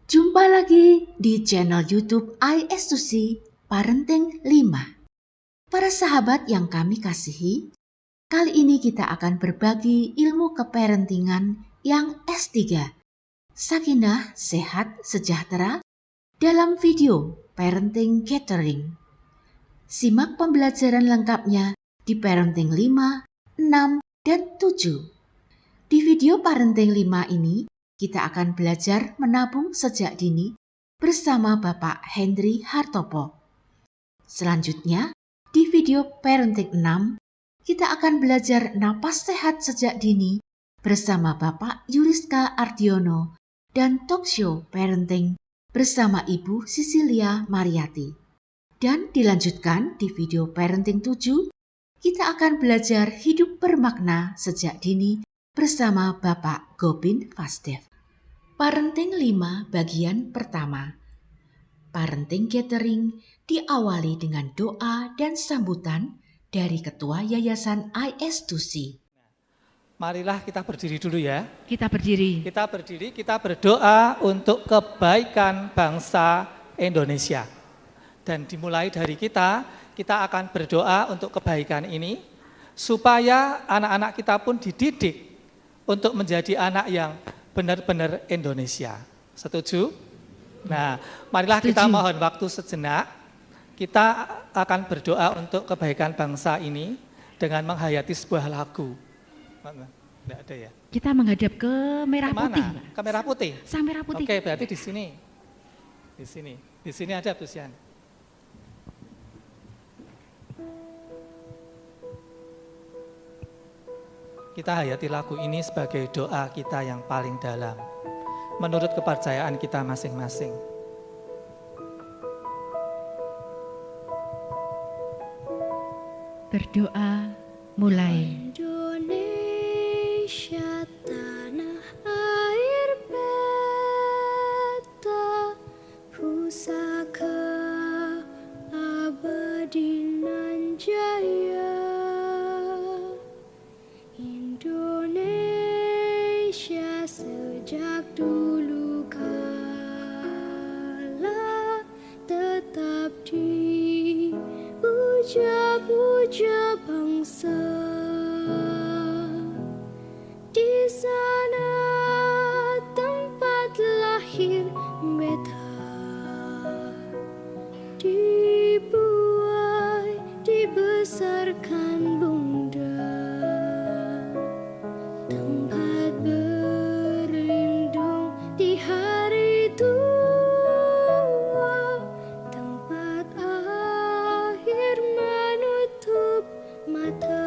Jumpa lagi di channel YouTube IS2C Parenting 5. Para sahabat yang kami kasihi, kali ini kita akan berbagi ilmu keparentingan yang S3, Sakinah, Sehat, Sejahtera, dalam video Parenting Gathering. Simak pembelajaran lengkapnya di Parenting 5, 6, dan 7. Di video Parenting 5 ini, kita akan belajar menabung sejak dini bersama Bapak Hendri Hartopo. Selanjutnya, di video Parenting 6, kita akan belajar napas sehat sejak dini bersama Bapak Yuriska Ardiono dan talkshow Parenting bersama Ibu Sisilia Mariati. Dan dilanjutkan di video Parenting 7, kita akan belajar hidup bermakna sejak dini bersama Bapak Gobin Vasdev. Parenting 5 bagian pertama. Parenting Gathering diawali dengan doa dan sambutan dari Ketua Yayasan IS2C. Marilah kita berdiri dulu ya. Kita berdiri. Kita berdoa untuk kebaikan bangsa Indonesia. Dan dimulai dari kita akan berdoa untuk kebaikan ini, supaya anak-anak kita pun dididik untuk menjadi anak yang benar-benar Indonesia. Setuju? Nah, marilah kita mohon waktu sejenak. Kita akan berdoa untuk kebaikan bangsa ini dengan menghayati sebuah lagu. Tidak ada ya? Kita menghadap ke merah putih. Ke merah putih? Sang merah putih. Oke, berarti di sini. Di sini ada Busian. Kita hayati lagu ini sebagai doa kita yang paling dalam, menurut kepercayaan kita masing-masing. Berdoa mulai. Indonesia tanah air beta, pusaka abadi nan jaya. Indonesia sejak dulu kala tetap dipuja-puja bangsa. Di sana tempat lahir beta, dibuai, dibesarkan bunda. Tempat berlindung di hari tua, tempat akhir menutup mata.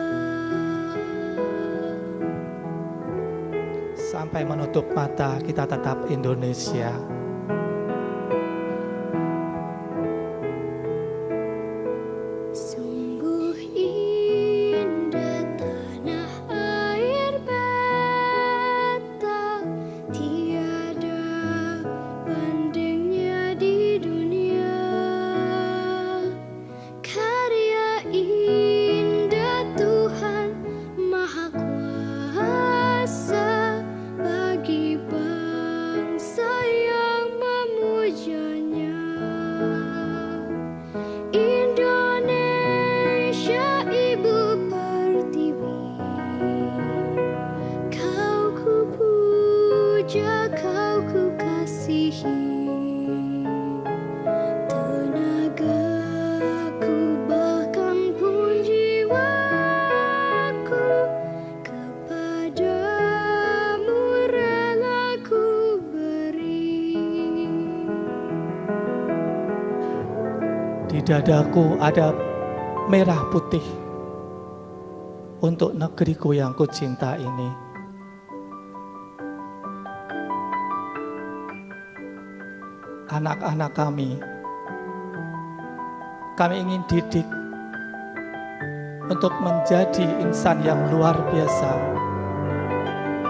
Sampai menutup mata, kita tetap Indonesia. Sungguh indah tanah air beta, tiada bandingnya di dunia. Karya indah Tuhan Maha Kuasa bagi bangsa yang memujanya. Indonesia ibu pertiwi, kau ku puja, kau ku kasihi. Tenagaku bahkan pun jiwaku kepadamu rela ku beri. Di dadaku ada merah putih untuk negeriku yang kucinta ini. Anak-anak kami ingin didik untuk menjadi insan yang luar biasa,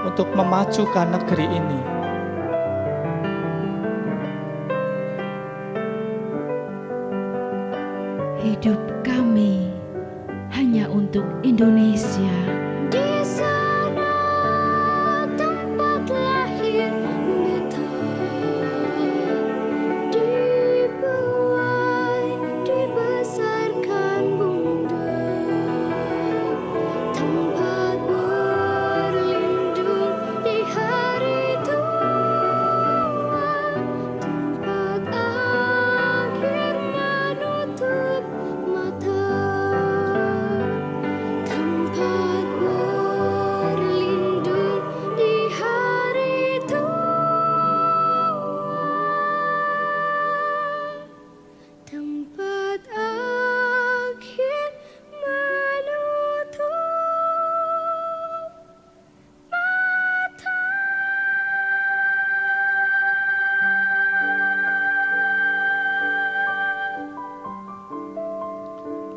untuk memajukan negeri ini. Hidup kami hanya untuk Indonesia. Di sana tempat lahir beta,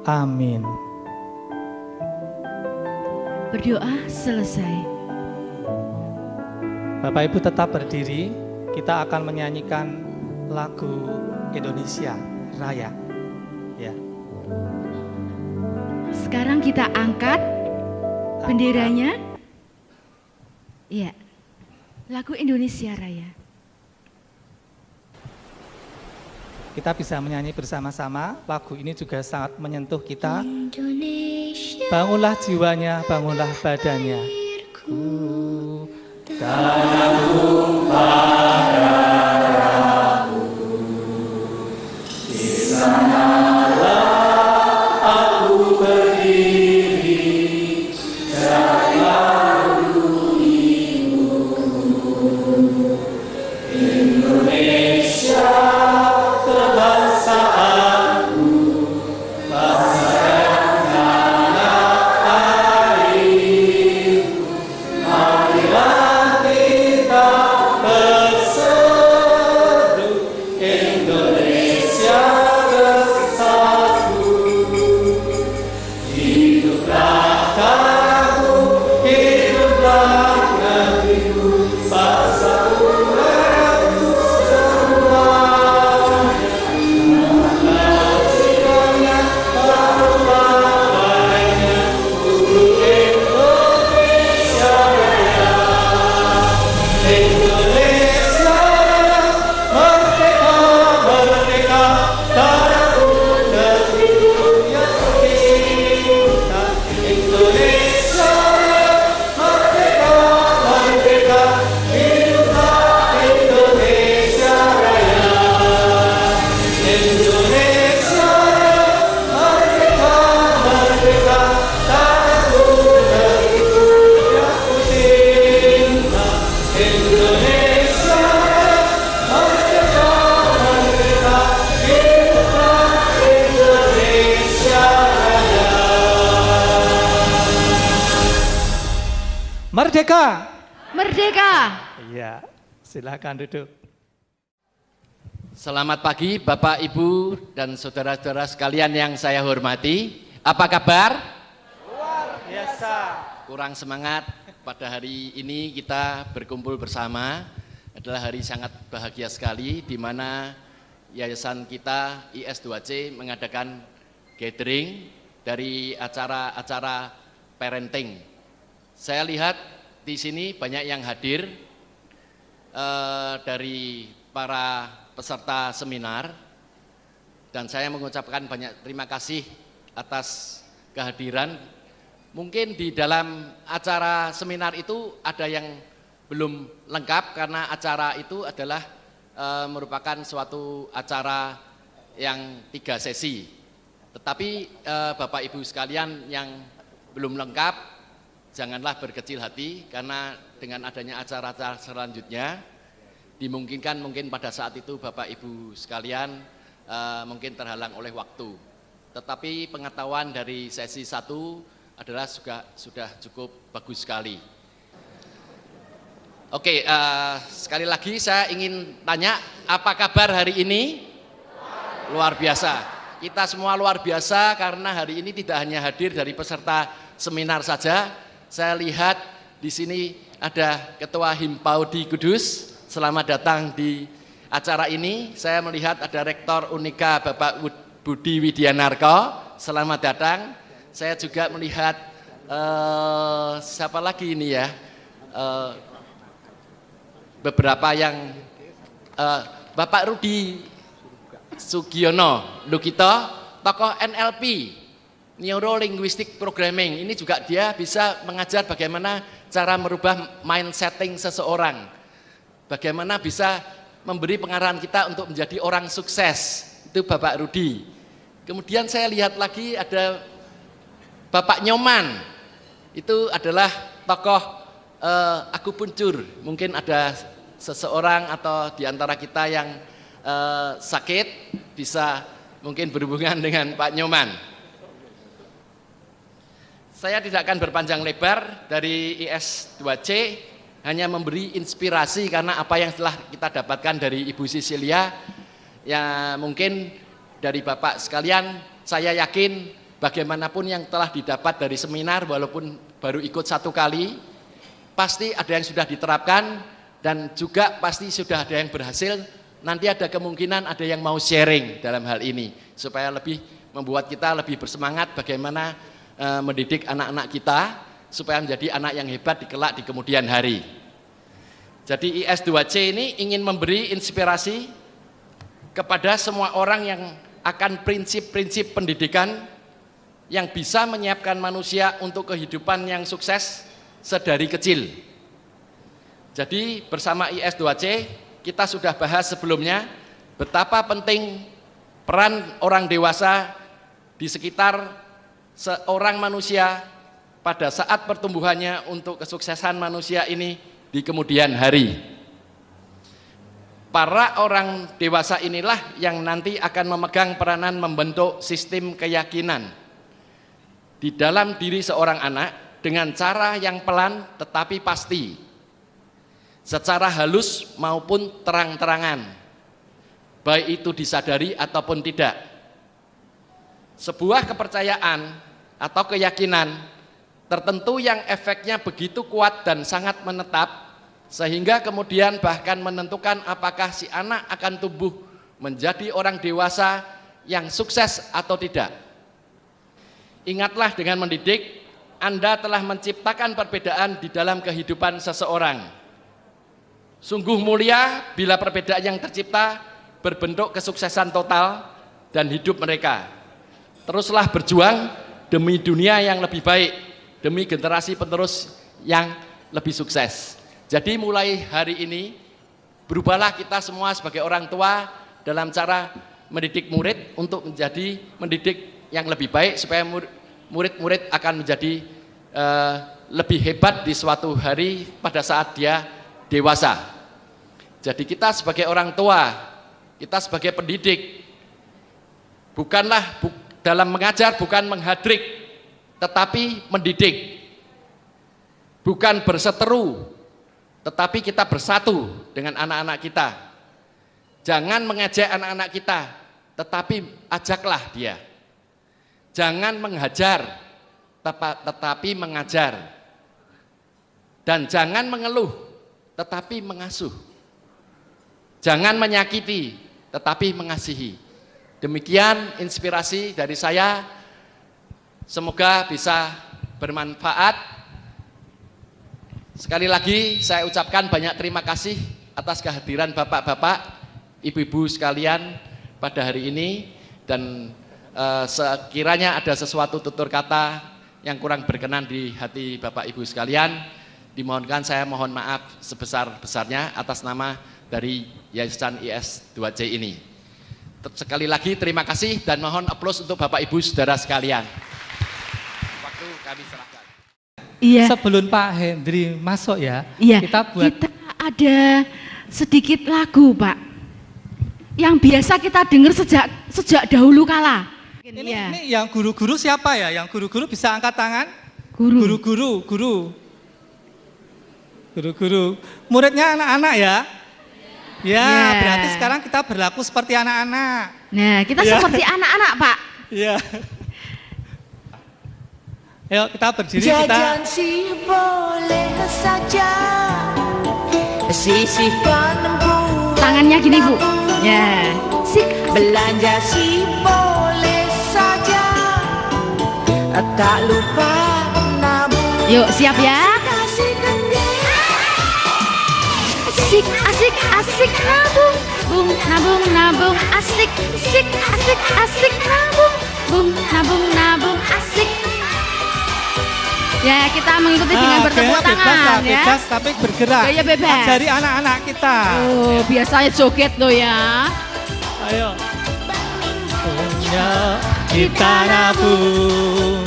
Amin. Berdoa selesai. Bapak Ibu tetap berdiri, kita akan menyanyikan lagu Indonesia Raya. Ya. Sekarang kita angkat benderanya. Iya. Lagu Indonesia Raya. Kita bisa menyanyi bersama-sama, lagu ini juga sangat menyentuh kita. Indonesia Bangunlah jiwanya, bangunlah badannya. airku. Merdeka! Merdeka! Iya, silakan duduk. Selamat pagi Bapak, Ibu, dan saudara-saudara sekalian yang saya hormati. Apa kabar? Luar biasa. Kurang semangat pada hari ini kita berkumpul bersama. Adalah hari sangat bahagia sekali di mana yayasan kita IS2C mengadakan gathering dari acara-acara parenting. Saya lihat di sini banyak yang hadir dari para peserta seminar, dan saya mengucapkan banyak terima kasih atas kehadiran. Mungkin di dalam acara seminar itu ada yang belum lengkap karena acara itu adalah merupakan suatu acara yang 3 sesi. Tetapi Bapak Ibu sekalian yang belum lengkap, janganlah berkecil hati karena dengan adanya acara-acara selanjutnya dimungkinkan mungkin pada saat itu Bapak Ibu sekalian mungkin terhalang oleh waktu. Tetapi pengetahuan dari sesi 1 adalah sudah cukup bagus sekali. Oke, sekali lagi saya ingin tanya, apa kabar hari ini? Luar biasa. Kita semua luar biasa karena hari ini tidak hanya hadir dari peserta seminar saja. Saya lihat di sini ada Ketua Himpaudi Kudus, selamat datang di acara ini. Saya melihat ada Rektor Unika Bapak Budi Widianarko, selamat datang. Saya juga melihat siapa lagi ini ya, beberapa yang Bapak Rudi Sugiono Lukito, tokoh NLP, Neuro Linguistic Programming. Ini juga dia bisa mengajar bagaimana cara merubah mindsetting seseorang, bagaimana bisa memberi pengarahan kita untuk menjadi orang sukses. Itu Bapak Rudi. Kemudian saya lihat lagi ada Bapak Nyoman, itu adalah tokoh akupunktur. Mungkin ada seseorang atau diantara kita yang sakit bisa mungkin berhubungan dengan Pak Nyoman. Saya tidak akan berpanjang lebar, dari IS2C hanya memberi inspirasi karena apa yang telah kita dapatkan dari Ibu Sisilia. Ya mungkin dari Bapak sekalian, saya yakin bagaimanapun yang telah didapat dari seminar, walaupun baru ikut 1 kali, pasti ada yang sudah diterapkan dan juga pasti sudah ada yang berhasil. Nanti ada kemungkinan ada yang mau sharing dalam hal ini supaya lebih membuat kita lebih bersemangat bagaimana mendidik anak-anak kita supaya menjadi anak yang hebat kelak di kemudian hari. Jadi IS2C ini ingin memberi inspirasi kepada semua orang yang akan prinsip-prinsip pendidikan yang bisa menyiapkan manusia untuk kehidupan yang sukses sedari kecil. Jadi bersama IS2C kita sudah bahas sebelumnya betapa penting peran orang dewasa di sekitar seorang manusia pada saat pertumbuhannya untuk kesuksesan manusia ini di kemudian hari. Para orang dewasa inilah yang nanti akan memegang peranan membentuk sistem keyakinan di dalam diri seorang anak dengan cara yang pelan tetapi pasti, secara halus maupun terang-terangan, baik itu disadari ataupun tidak. Sebuah kepercayaan atau keyakinan tertentu yang efeknya begitu kuat dan sangat menetap sehingga kemudian bahkan menentukan apakah si anak akan tumbuh menjadi orang dewasa yang sukses atau tidak. Ingatlah, dengan mendidik Anda telah menciptakan perbedaan di dalam kehidupan seseorang. Sungguh mulia bila perbedaan yang tercipta berbentuk kesuksesan total dan hidup mereka. Teruslah berjuang demi dunia yang lebih baik, demi generasi penerus yang lebih sukses. Jadi mulai hari ini berubahlah kita semua sebagai orang tua dalam cara mendidik murid untuk menjadi mendidik yang lebih baik supaya murid-murid akan menjadi lebih hebat di suatu hari pada saat dia dewasa. Jadi kita sebagai orang tua, kita sebagai pendidik, bukanlah dalam mengajar bukan menghadrik, tetapi mendidik. Bukan berseteru, tetapi kita bersatu dengan anak-anak kita. Jangan mengejek anak-anak kita, tetapi ajaklah dia. Jangan menghajar, tetapi mengajar. Dan jangan mengeluh, tetapi mengasuh. Jangan menyakiti, tetapi mengasihi. Demikian inspirasi dari saya. Semoga bisa bermanfaat. Sekali lagi saya ucapkan banyak terima kasih atas kehadiran bapak-bapak, ibu-ibu sekalian pada hari ini. Dan sekiranya ada sesuatu tutur kata yang kurang berkenan di hati bapak ibu sekalian, dimohonkan saya mohon maaf sebesar-besarnya atas nama dari Yayasan IS2C ini. Sekali lagi terima kasih dan mohon aplaus untuk bapak ibu saudara sekalian. Waktu kami serahkan. Iya. Sebelum Pak Hendri masuk ya, Iya, kita ada sedikit lagu, Pak, yang biasa kita dengar sejak dahulu kala. Ini yang guru-guru siapa ya? Yang guru-guru bisa angkat tangan? Guru. Guru-guru. Muridnya anak-anak ya? Ya, berarti sekarang kita berlaku seperti anak-anak. Nah, kita seperti anak-anak, Pak. Iya. Ayo kita berdiri, Jajan sih boleh saja, sisihkan Tangannya gini, Bu. Ya. belanja sih boleh saja, tak lupa nabung. Yuk, siap ya. Asik nabung, nabung asik nabung asik. Ya, kita mengikuti dengan bertepuk tangan ya. Bebas tapi bergerak. Gaya bebas. Ajari anak-anak kita. Oh, biasanya joget loh ya. Ayo. Punya kita nabung,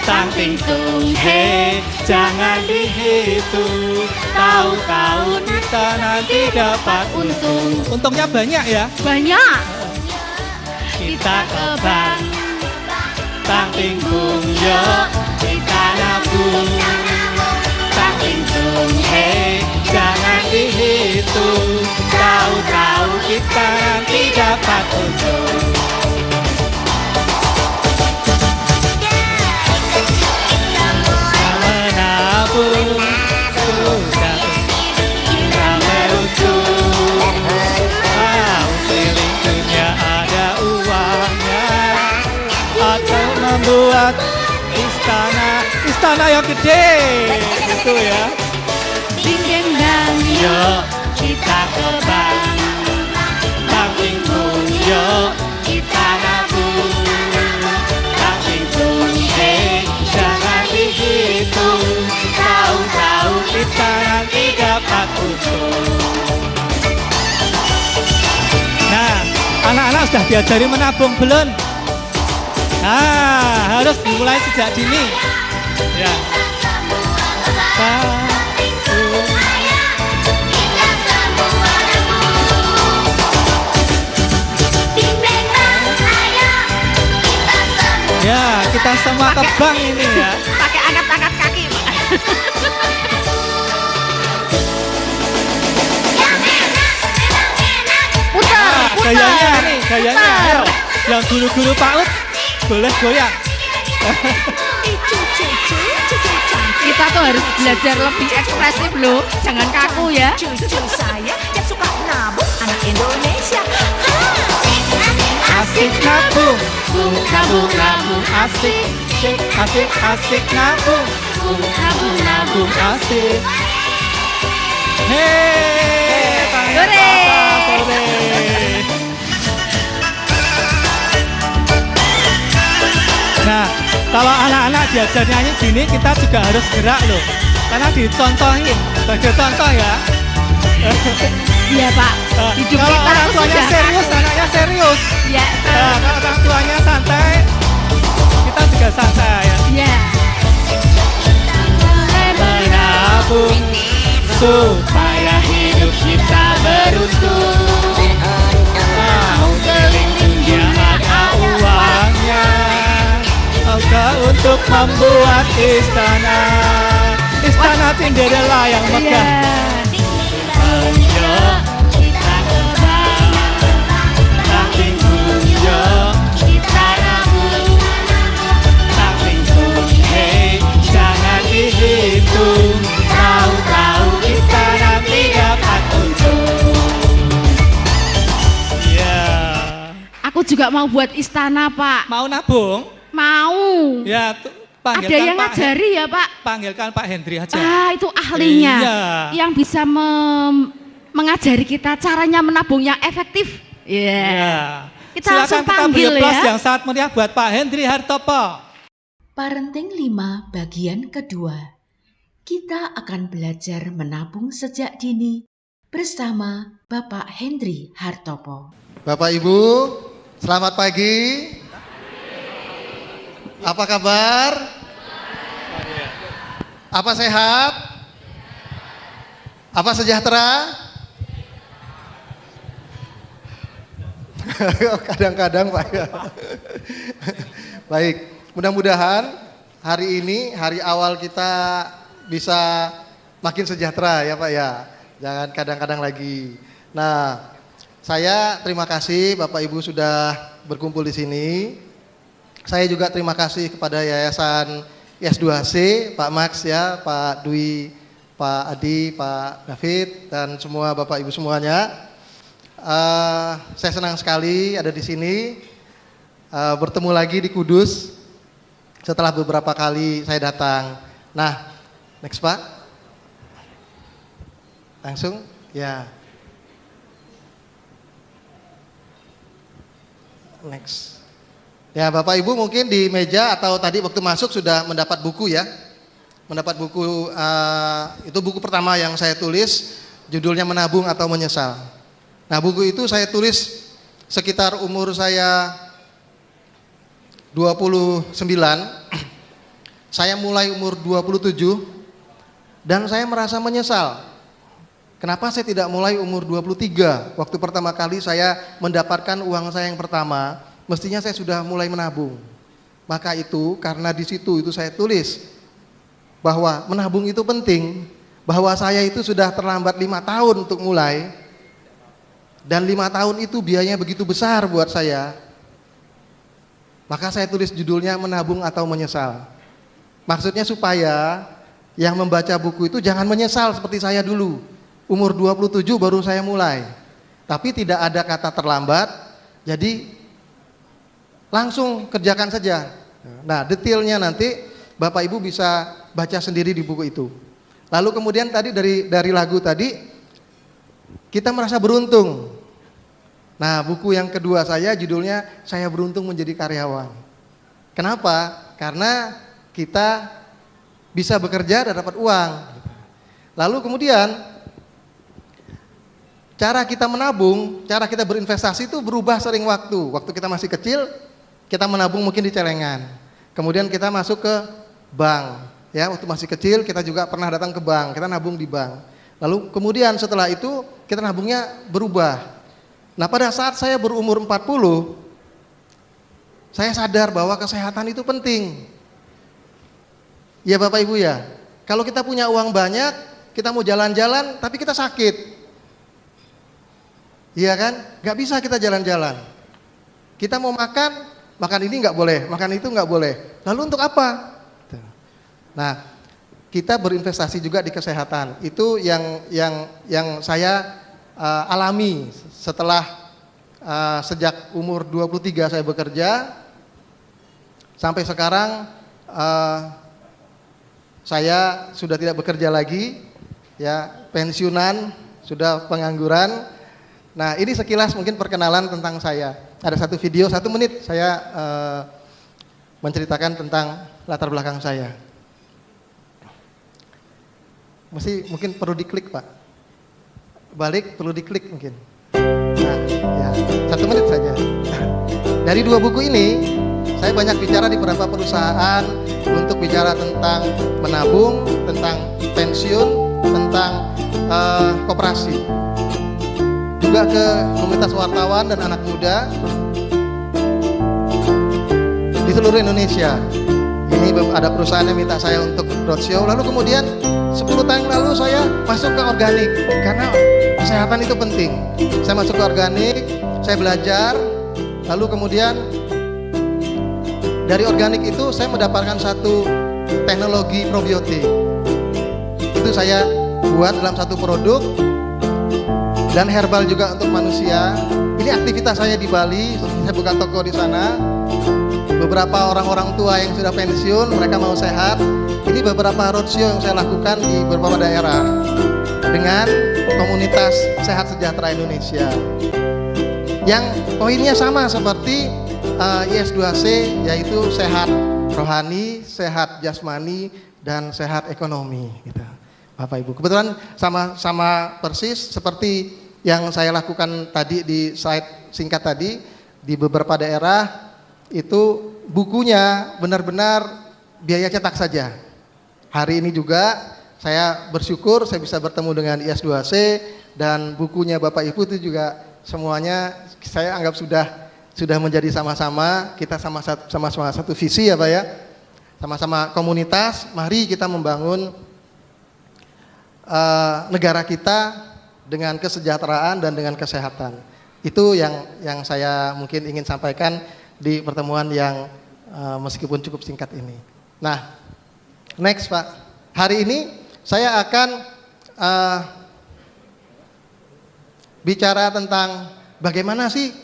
tangting tung he, jangan dihitung. Tahu-tahu kita nanti dapat untung. Untungnya banyak ya. Banyak. Kita ke bank, tangting bung yo, kita nabung, tangting tung he, jangan dihitung. Tahu-tahu kita nanti dapat untung. buat istana yang gede itu ya. Ding dang, Yuk kita ke bank. Bangkingkung, yuk kita nabung. Bangkingkung, jangan dihitung. Tahu-tahu kita nanti dapat untung. Nah, anak-anak sudah diajari menabung belum? Nah, harus dimulai sejak dini. Ya. Ya, kita semua ke bank ini ya. Pakai angkat-angkat kaki, Pak. Putar, putar. Gayanya nih, gayanya. Ayo, yang guru-guru PAUD boleh goyang. Kita tuh harus belajar lebih ekspresif loh, jangan kaku ya. Cucu saya yang suka nabung, anak Indonesia. Asik nabung, nabung asik, asik nabung, nabung asik. Hei, Hore. sore. Nah, kalau anak-anak diajar nyanyi gini, kita juga harus gerak loh, karena dicontohin sebagai contoh ya. Iya Pak, hidup Kalau kita orang tuh tuanya sudah serius, anaknya serius. Ya, Nah, kalau orang tuanya santai, kita juga santai ya. ya. Menabung supaya hidup kita beruntung. Mau keliling dunia ada uangnya. Oke, untuk membuat istana Cinderella yang Iya. megah. Ayo kita ke bank, Bangkingkung, yuk kita nabung. Bangkingkung, hei jangan dihitung. Tahu-tahu kita nanti dapat untung. Ya. Aku juga mau buat istana Pak. Mau nabung? Mau. Ya, panggilkan Ada yang Pak ngajari ya Pak? Panggilkan Pak Hendri aja. Ah, itu ahlinya. Iya. Yang bisa mengajari kita caranya menabung yang efektif. Iya. Ya. Kita Silakan langsung kita beri panggil aplaus ya. yang sangat meriah buat Pak Hendri Hartopo. Parenting 5 bagian kedua. Kita akan belajar menabung sejak dini bersama Bapak Hendri Hartopo. Bapak Ibu, selamat pagi. Apa kabar? Apa sehat? Apa sejahtera? Kadang-kadang Pak. Baik, mudah-mudahan hari ini hari awal kita bisa makin sejahtera ya Pak ya. Jangan kadang-kadang lagi. Nah, saya terima kasih Bapak Ibu sudah berkumpul di sini. Saya juga terima kasih kepada Yayasan IS2C, Pak Max ya, Pak Dwi, Pak Adi, Pak David, dan semua Bapak Ibu semuanya. Saya senang sekali ada di sini, bertemu lagi di Kudus setelah beberapa kali saya datang. Nah, next Pak, langsung ya, next. Ya Bapak Ibu mungkin di meja atau tadi waktu masuk sudah mendapat buku ya. Mendapat buku, itu buku pertama yang saya tulis, judulnya Menabung atau Menyesal. Nah buku itu saya tulis sekitar umur saya 29, saya mulai umur 27 dan saya merasa menyesal. Kenapa saya tidak mulai umur 23? Waktu pertama kali saya mendapatkan uang saya yang pertama, mestinya saya sudah mulai menabung. Maka itu karena di situ itu saya tulis bahwa menabung itu penting, bahwa saya itu sudah terlambat 5 tahun untuk mulai, dan 5 tahun itu biayanya begitu besar buat saya. Maka saya tulis judulnya Menabung atau Menyesal. Maksudnya supaya yang membaca buku itu jangan menyesal seperti saya dulu. Umur 27 baru saya mulai. Tapi tidak ada kata terlambat, jadi langsung kerjakan saja. Nah, detailnya nanti Bapak Ibu bisa baca sendiri di buku itu. Lalu kemudian tadi dari lagu tadi kita merasa beruntung. Nah, buku yang kedua saya judulnya Saya Beruntung Menjadi Karyawan. Kenapa? Karena kita bisa bekerja dan dapat uang. Lalu kemudian cara kita menabung, cara kita berinvestasi itu berubah sering waktu. Waktu kita masih kecil, kita menabung mungkin di celengan. Kemudian kita masuk ke bank. Ya, waktu masih kecil kita juga pernah datang ke bank, kita nabung di bank. Lalu kemudian setelah itu kita nabungnya berubah. Nah, pada saat saya berumur 40, saya sadar bahwa kesehatan itu penting. Ya Bapak Ibu ya, kalau kita punya uang banyak, kita mau jalan-jalan tapi kita sakit. Iya kan? Gak bisa kita jalan-jalan. Kita mau makan ini nggak boleh, makan itu nggak boleh. Lalu untuk apa? Nah, kita berinvestasi juga di kesehatan. Itu yang saya alami setelah sejak umur 23 saya bekerja sampai sekarang. Saya sudah tidak bekerja lagi, ya pensiunan, sudah pengangguran. Nah, ini sekilas mungkin perkenalan tentang saya. Ada satu video 1 menit saya menceritakan tentang latar belakang saya. Mungkin perlu diklik Pak. Balik perlu diklik mungkin. Nah, ya 1 menit saja. Dari 2 buku ini saya banyak bicara di beberapa perusahaan untuk bicara tentang menabung, tentang pensiun, tentang koperasi. Juga ke komunitas wartawan dan anak muda di seluruh Indonesia. Ini ada perusahaan yang minta saya untuk roadshow. Lalu kemudian 10 tahun lalu saya masuk ke organik karena kesehatan itu penting. Saya masuk ke organik, saya belajar. Lalu kemudian dari organik itu saya mendapatkan satu teknologi probiotik. Itu saya buat dalam satu produk dan herbal juga untuk manusia. Ini aktivitas saya di Bali, saya buka toko di sana. Beberapa orang-orang tua yang sudah pensiun, mereka mau sehat. Ini beberapa roadshow yang saya lakukan di beberapa daerah dengan komunitas Sehat Sejahtera Indonesia. Yang poinnya sama seperti IS2C, yaitu sehat rohani, sehat jasmani, dan sehat ekonomi. Gitu. Bapak Ibu, kebetulan sama persis seperti yang saya lakukan tadi di slide singkat tadi di beberapa daerah. Itu bukunya benar-benar biaya cetak saja. Hari ini juga saya bersyukur saya bisa bertemu dengan IS2C dan bukunya Bapak Ibu itu juga semuanya saya anggap sudah menjadi sama-sama, kita sama-sama satu visi ya Pak ya. Sama-sama komunitas, mari kita membangun negara kita dengan kesejahteraan dan dengan kesehatan. Itu yang saya mungkin ingin sampaikan di pertemuan yang meskipun cukup singkat ini. Nah, next Pak. Hari ini saya akan bicara tentang bagaimana sih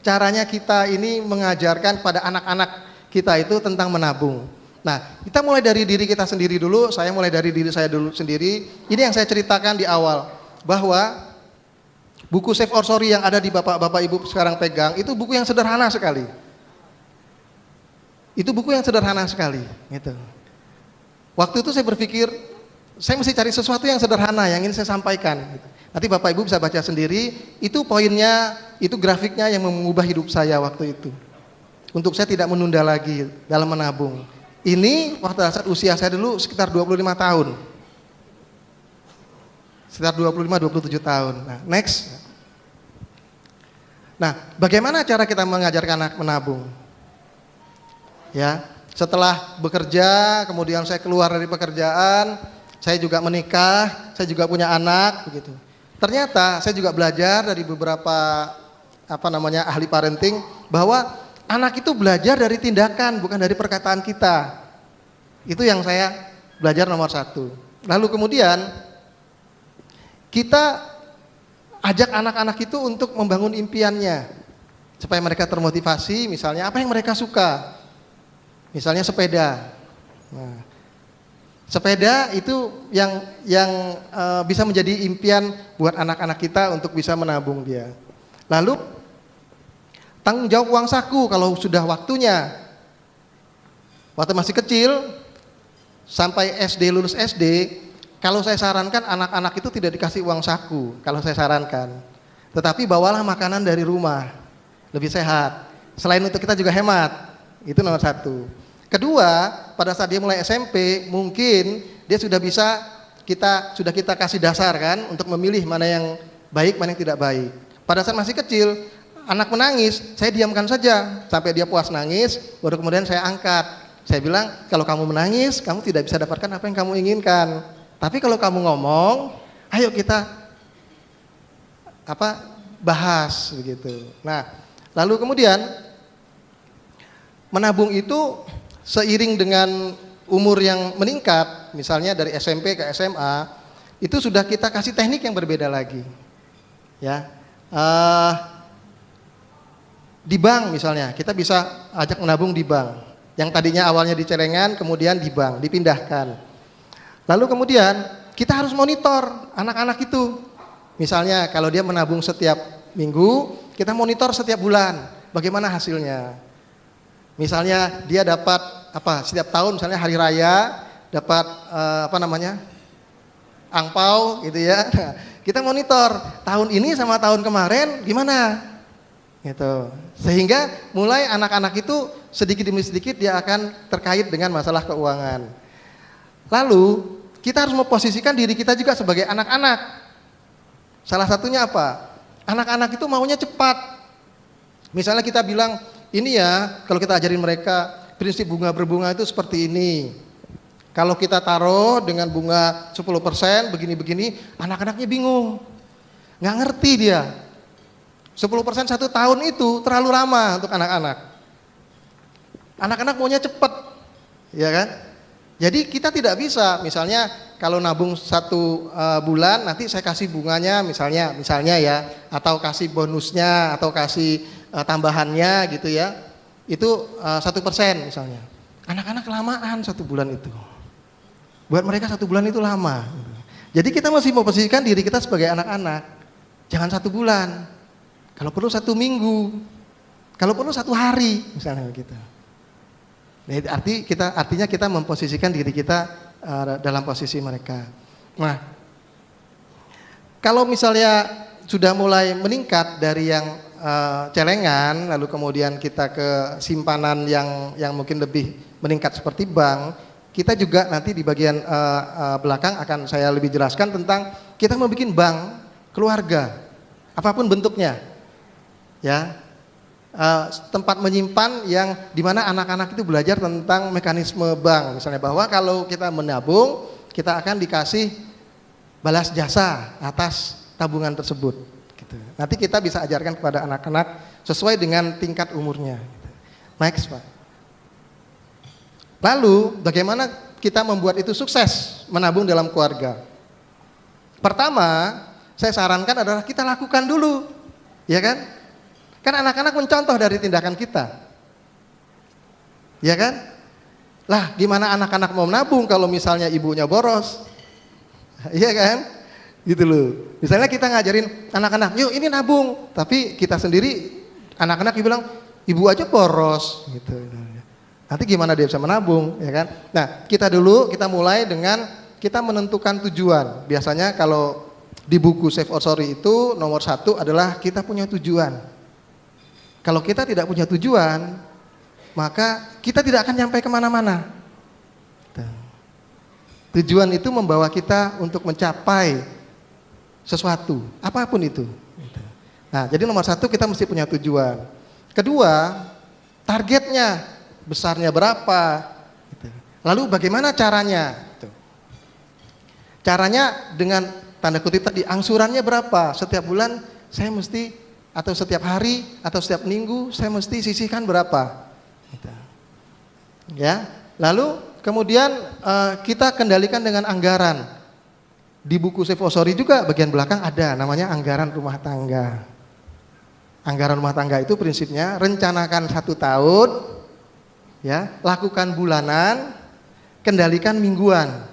caranya kita ini mengajarkan pada anak-anak kita itu tentang menabung. Nah, kita mulai dari diri kita sendiri dulu. Saya mulai dari diri saya dulu sendiri. Ini yang saya ceritakan di awal, bahwa buku Save or Sorry yang ada di Bapak Ibu sekarang pegang, itu buku yang sederhana sekali. Itu buku yang sederhana sekali, gitu. Waktu itu saya berpikir, saya mesti cari sesuatu yang sederhana yang ingin saya sampaikan. Gitu. Nanti Bapak Ibu bisa baca sendiri, itu poinnya, itu grafiknya yang mengubah hidup saya waktu itu. Untuk saya tidak menunda lagi dalam menabung. Ini waktu saat usia saya dulu sekitar 25 tahun. Sekitar 25-27 tahun. Nah, next. Nah, bagaimana cara kita mengajarkan anak menabung? Ya, setelah bekerja, kemudian saya keluar dari pekerjaan, saya juga menikah, saya juga punya anak, begitu. Ternyata saya juga belajar dari beberapa ahli parenting bahwa anak itu belajar dari tindakan, bukan dari perkataan kita. Itu yang saya belajar nomor 1. Lalu kemudian kita ajak anak-anak itu untuk membangun impiannya supaya mereka termotivasi. Misalnya apa yang mereka suka. Misalnya sepeda. Nah, sepeda itu yang bisa menjadi impian buat anak-anak kita untuk bisa menabung dia. Lalu tanggung jawab uang saku kalau sudah waktunya. Waktu masih kecil sampai SD, lulus SD, kalau saya sarankan anak-anak itu tidak dikasih uang saku kalau saya sarankan. Tetapi bawalah makanan dari rumah, lebih sehat. Selain itu kita juga hemat, itu nomor satu. Kedua, pada saat dia mulai SMP, mungkin dia sudah bisa kita kasih dasar kan untuk memilih mana yang baik, mana yang tidak baik. Pada saat masih kecil, anak menangis, saya diamkan saja sampai dia puas nangis, baru kemudian saya angkat. Saya bilang, kalau kamu menangis, kamu tidak bisa dapatkan apa yang kamu inginkan. Tapi kalau kamu ngomong, ayo kita bahas begitu. Nah, lalu kemudian menabung itu seiring dengan umur yang meningkat, misalnya dari SMP ke SMA, itu sudah kita kasih teknik yang berbeda lagi. Ya, di bank misalnya, kita bisa ajak menabung di bank. Yang tadinya awalnya di celengan, kemudian di bank, dipindahkan. Lalu kemudian kita harus monitor anak-anak itu. Misalnya kalau dia menabung setiap minggu, kita monitor setiap bulan, bagaimana hasilnya. Misalnya dia dapat setiap tahun, misalnya hari raya dapat angpau gitu ya. Nah, kita monitor tahun ini sama tahun kemarin gimana, gitu. Sehingga mulai anak-anak itu sedikit demi sedikit dia akan terkait dengan masalah keuangan. Lalu kita harus memposisikan diri kita juga sebagai anak-anak. Salah satunya apa? Anak-anak itu maunya cepat. Misalnya kita bilang, ini ya kalau kita ajarin mereka prinsip bunga berbunga itu seperti ini. Kalau kita taruh dengan bunga 10% begini-begini, anak-anaknya bingung. Nggak ngerti dia. 10% 1 tahun itu terlalu lama untuk anak-anak. Anak-anak maunya cepat, ya kan? Jadi kita tidak bisa, misalnya kalau nabung 1 bulan, nanti saya kasih bunganya misalnya ya, atau kasih bonusnya, atau kasih tambahannya gitu ya. Itu 1% misalnya. Anak-anak kelamaan 1 bulan itu. Buat mereka 1 bulan itu lama. Jadi kita masih memposisikan diri kita sebagai anak-anak. Jangan 1 bulan. Kalau perlu 1 minggu. Kalau perlu 1 hari misalnya gitu. Nah, artinya kita memposisikan diri kita dalam posisi mereka. Nah, kalau misalnya sudah mulai meningkat dari yang celengan, lalu kemudian kita ke simpanan yang mungkin lebih meningkat seperti bank, kita juga nanti di bagian belakang akan saya lebih jelaskan tentang kita membuat bank keluarga, apapun bentuknya, ya. Tempat menyimpan yang dimana anak-anak itu belajar tentang mekanisme bank, misalnya bahwa kalau kita menabung kita akan dikasih balas jasa atas tabungan tersebut gitu. Nanti kita bisa ajarkan kepada anak-anak sesuai dengan tingkat umurnya gitu. Next Pak. Lalu bagaimana kita membuat itu sukses menabung dalam keluarga? Pertama saya sarankan adalah kita lakukan dulu, ya kan? Kan anak-anak mencontoh dari tindakan kita, ya kan? Lah, gimana anak-anak mau menabung kalau misalnya ibunya boros, iya kan? Gitu loh. Misalnya kita ngajarin anak-anak, yuk ini nabung, tapi kita sendiri anak-anak bilang ibu aja boros, gitu. Nanti gimana dia bisa menabung, ya kan? Nah, kita mulai dengan kita menentukan tujuan. Biasanya kalau di buku Save or Sorry itu nomor 1 adalah kita punya tujuan. Kalau kita tidak punya tujuan, maka kita tidak akan nyampe kemana-mana. Tujuan itu membawa kita untuk mencapai sesuatu, apapun itu. Nah, jadi nomor 1 kita mesti punya tujuan. Kedua, targetnya, besarnya berapa. Lalu bagaimana caranya? Caranya dengan tanda kutip tadi, angsurannya berapa? Setiap bulan saya mesti, atau setiap hari, atau setiap minggu saya mesti sisihkan berapa, ya. Lalu kemudian kita kendalikan dengan anggaran. Di buku Save or Sorry juga bagian belakang ada namanya anggaran rumah tangga. Anggaran rumah tangga itu prinsipnya rencanakan 1 tahun, ya, lakukan bulanan, kendalikan mingguan.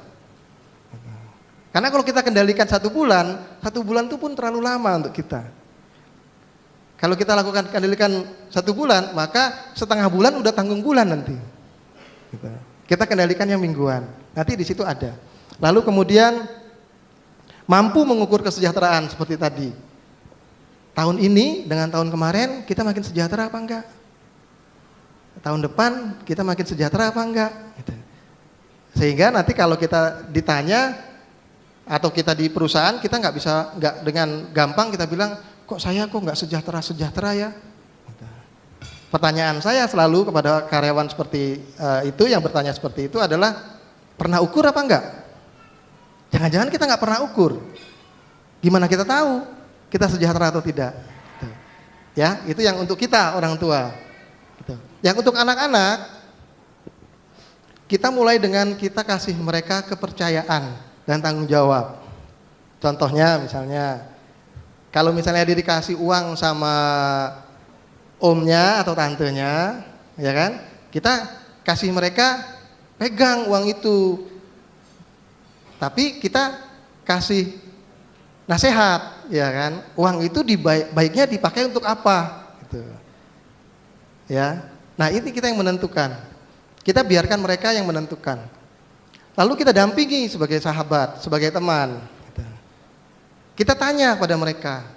Karena kalau kita kendalikan 1 bulan itu pun terlalu lama untuk kita. Kalau kita lakukan kendalikan 1 bulan, maka setengah bulan udah tanggung bulan nanti. Gitu. Kita kendalikan yang mingguan. Nanti di situ ada. Lalu kemudian mampu mengukur kesejahteraan seperti tadi. Tahun ini dengan tahun kemarin kita makin sejahtera apa enggak? Tahun depan kita makin sejahtera apa enggak? Gitu. Sehingga nanti kalau kita ditanya atau kita di perusahaan, kita nggak dengan gampang kita bilang, kok saya nggak sejahtera ya? Pertanyaan saya selalu kepada karyawan seperti itu, yang bertanya seperti itu adalah, pernah ukur apa enggak? Jangan-jangan kita nggak pernah ukur. Gimana kita tahu kita sejahtera atau tidak? Gitu. Ya, itu yang untuk kita orang tua. Gitu. Yang untuk anak-anak, kita mulai dengan kita kasih mereka kepercayaan dan tanggung jawab. Contohnya misalnya, kalau misalnya dia dikasih uang sama omnya atau tantenya, ya kan, kita kasih mereka pegang uang itu, tapi kita kasih nasihat, ya kan, uang itu baiknya dipakai untuk apa, gitu. Ya, nah ini kita yang menentukan, kita biarkan mereka yang menentukan. Lalu kita dampingi sebagai sahabat, sebagai teman. Kita tanya kepada mereka.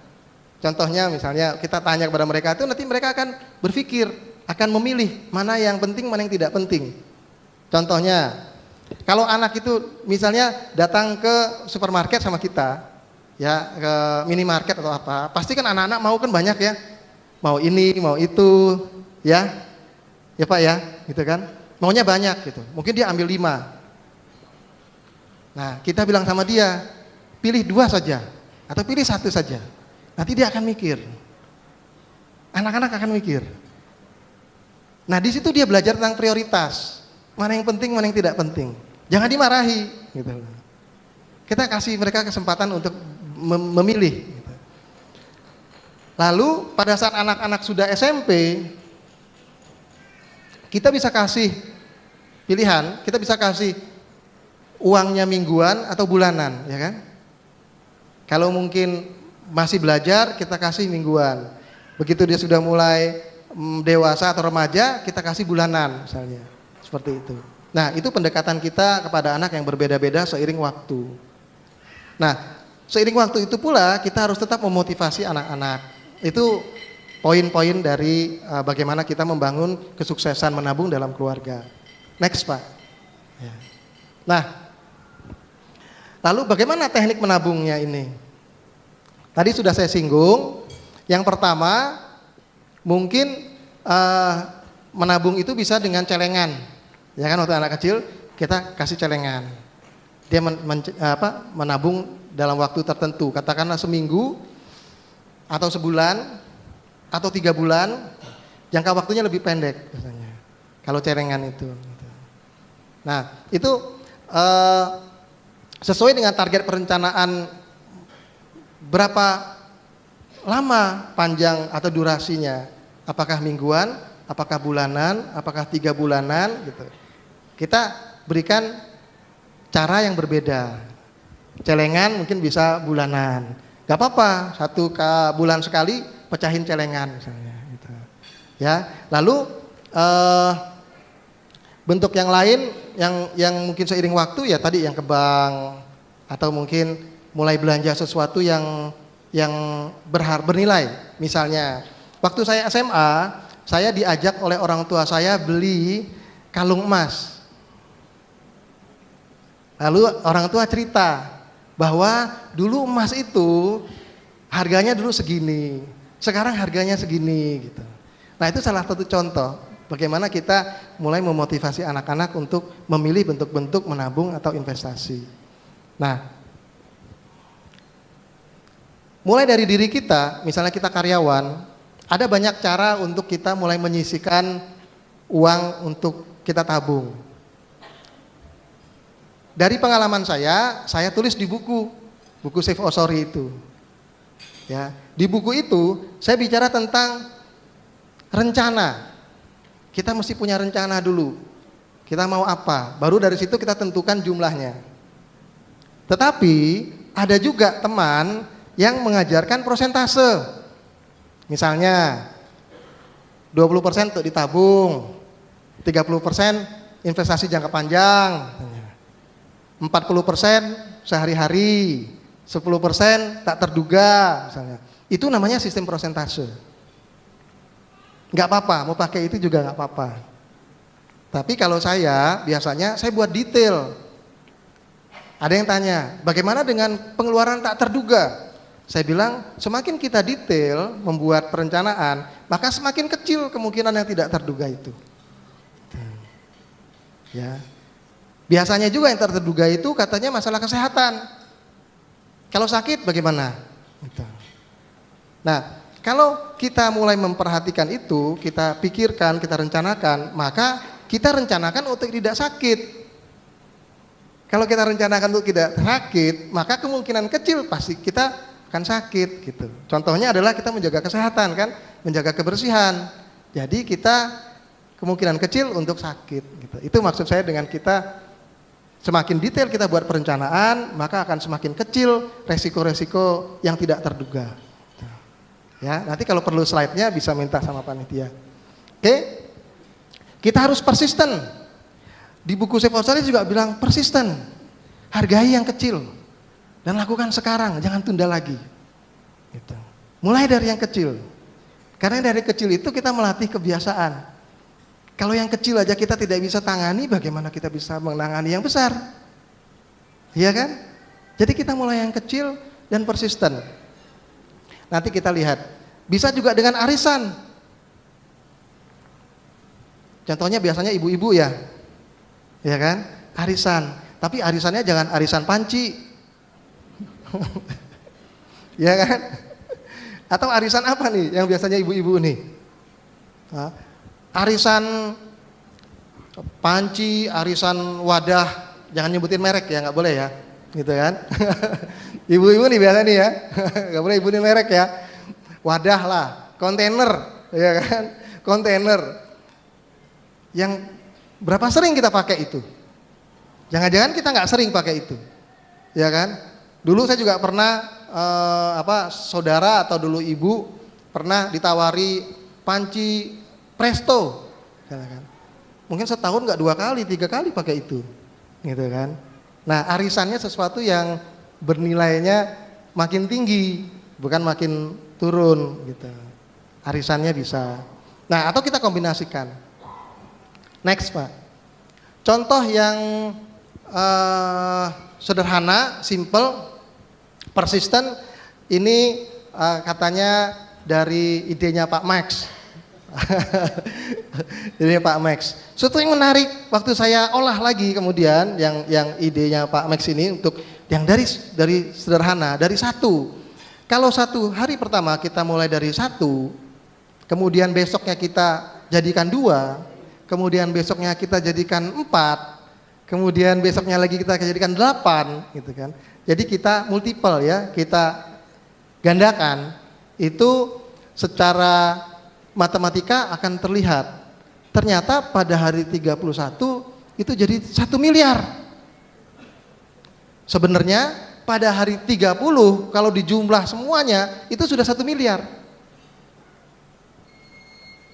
Contohnya misalnya kita tanya kepada mereka itu, nanti mereka akan berpikir, akan memilih mana yang penting, mana yang tidak penting. Contohnya, kalau anak itu misalnya datang ke supermarket sama kita, ya ke minimarket atau apa, pasti kan anak-anak mau kan banyak ya, mau ini, mau itu, ya Pak ya, gitu kan, maunya banyak gitu. Mungkin dia ambil 5. Nah, kita bilang sama dia, pilih 2 saja, atau pilih 1 saja. Nanti dia akan mikir. Anak-anak akan mikir. Nah, di situ dia belajar tentang prioritas. Mana yang penting, mana yang tidak penting. Jangan dimarahi, gitu. Kita kasih mereka kesempatan untuk memilih. Gitu. Lalu pada saat anak-anak sudah SMP, kita bisa kasih pilihan, kita bisa kasih uangnya mingguan atau bulanan, ya kan? Kalau mungkin masih belajar, kita kasih mingguan. Begitu dia sudah mulai dewasa atau remaja, kita kasih bulanan misalnya. Seperti itu. Nah, itu pendekatan kita kepada anak yang berbeda-beda seiring waktu. Nah, seiring waktu itu pula kita harus tetap memotivasi anak-anak. Itu poin-poin dari bagaimana kita membangun kesuksesan menabung dalam keluarga. Next, Pak. Ya. Nah, lalu bagaimana teknik menabungnya ini? Tadi sudah saya singgung. Yang pertama, mungkin menabung itu bisa dengan celengan. Ya kan, waktu anak kecil kita kasih celengan. Dia menabung dalam waktu tertentu, katakanlah seminggu atau sebulan atau 3 bulan. Jangka waktunya lebih pendek biasanya kalau celengan itu. Nah, itu sesuai dengan target perencanaan berapa lama panjang atau durasinya, apakah mingguan, apakah bulanan, apakah 3 bulanan gitu. Kita berikan cara yang berbeda. Celengan mungkin bisa bulanan, gak apa-apa, 1 bulan sekali pecahin celengan misalnya gitu. Ya, lalu bentuk yang lain yang mungkin seiring waktu ya tadi yang ke bank, atau mungkin mulai belanja sesuatu yang bernilai. Misalnya waktu saya SMA, saya diajak oleh orang tua saya beli kalung emas. Lalu orang tua cerita bahwa dulu emas itu harganya dulu segini, sekarang harganya segini gitu. Nah, itu salah satu contoh bagaimana kita mulai memotivasi anak-anak untuk memilih bentuk-bentuk menabung atau investasi. Nah, mulai dari diri kita, misalnya kita karyawan, ada banyak cara untuk kita mulai menyisihkan uang untuk kita tabung. Dari pengalaman saya tulis di buku Save or Sorry itu. Ya, di buku itu saya bicara tentang rencana. kita mesti punya rencana dulu. Kita mau apa? Baru dari situ kita tentukan jumlahnya. Tetapi ada juga teman yang mengajarkan persentase. Misalnya 20% untuk ditabung, 30% investasi jangka panjang, 40% sehari-hari, 10% tak terduga misalnya. Itu namanya sistem persentase. Nggak apa-apa, mau pakai itu juga nggak apa-apa. Tapi kalau saya, biasanya saya buat detail. Ada yang tanya, bagaimana dengan pengeluaran tak terduga? Saya bilang, semakin kita detail membuat perencanaan, maka semakin kecil kemungkinan yang tidak terduga itu. Ya. Biasanya juga yang terduga itu katanya masalah kesehatan. Kalau sakit bagaimana? Gitu. Nah, kalau kita mulai memperhatikan itu, kita pikirkan, kita rencanakan, maka kita rencanakan untuk tidak sakit. Kalau kita rencanakan untuk tidak sakit, maka kemungkinan kecil pasti kita akan sakit gitu. Contohnya adalah kita menjaga kesehatan kan, menjaga kebersihan. Jadi kita kemungkinan kecil untuk sakit gitu. Itu maksud saya dengan kita semakin detail kita buat perencanaan, maka akan semakin kecil resiko-resiko yang tidak terduga. Ya, nanti kalau perlu slide-nya bisa minta sama panitia. Oke. Kita harus persisten. Di buku Save Australia juga bilang persisten. Hargai yang kecil dan lakukan sekarang, jangan tunda lagi. Gitu. Mulai dari yang kecil. Karena dari kecil itu kita melatih kebiasaan. Kalau yang kecil aja kita tidak bisa tangani, bagaimana kita bisa menangani yang besar? Iya kan? Jadi kita mulai yang kecil dan persisten. Nanti kita lihat. Bisa juga dengan arisan. Contohnya biasanya ibu-ibu ya. Ya kan? Arisan. Tapi arisannya jangan arisan panci. Ya kan? Atau arisan apa nih yang biasanya ibu-ibu nih? Arisan panci, arisan wadah, jangan nyebutin merek ya, nggak boleh ya, gitu kan? Ibu-ibu nih biasa nih ya, nggak boleh ibu nih merek ya. Wadah lah, kontainer, ya kan? Kontainer. Yang berapa sering kita pakai itu? Jangan-jangan kita nggak sering pakai itu, ya kan? Dulu saya juga pernah saudara atau dulu ibu pernah ditawari panci presto, kan? Mungkin setahun nggak 2 kali, 3 kali pakai itu, gitu kan? Nah, arisannya sesuatu yang bernilainya makin tinggi, bukan makin turun, gitu. Arisannya bisa. Nah, atau kita kombinasikan. Next, Pak. Contoh yang sederhana, simple, persisten. Ini katanya dari idenya Pak Max. Idenya Pak Max. Suatu yang menarik waktu saya olah lagi kemudian yang idenya Pak Max ini untuk yang dari sederhana, dari 1. Kalau 1 hari pertama kita mulai dari 1, kemudian besoknya kita jadikan 2, kemudian besoknya kita jadikan 4, kemudian besoknya lagi kita jadikan 8, gitu kan. Jadi kita multiple ya, kita gandakan. Itu secara matematika akan terlihat. Ternyata pada hari 31 itu jadi 1 miliar. Sebenarnya pada hari 30 kalau dijumlah semuanya itu sudah 1 miliar.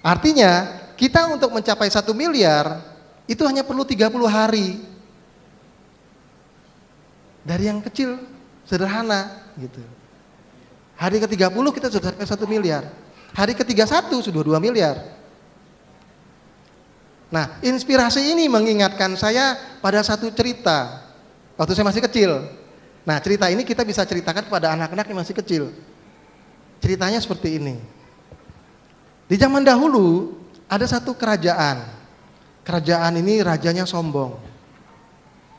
Artinya kita untuk mencapai 1 miliar itu hanya perlu 30 hari. Dari yang kecil, sederhana gitu. Hari ke-30 kita sudah sampai 1 miliar. Hari ke-31 sudah 2 miliar. Nah, inspirasi ini mengingatkan saya pada satu cerita waktu saya masih kecil. Nah, cerita ini kita bisa ceritakan kepada anak-anak yang masih kecil. Ceritanya seperti ini. Di zaman dahulu ada satu kerajaan. Kerajaan ini rajanya sombong.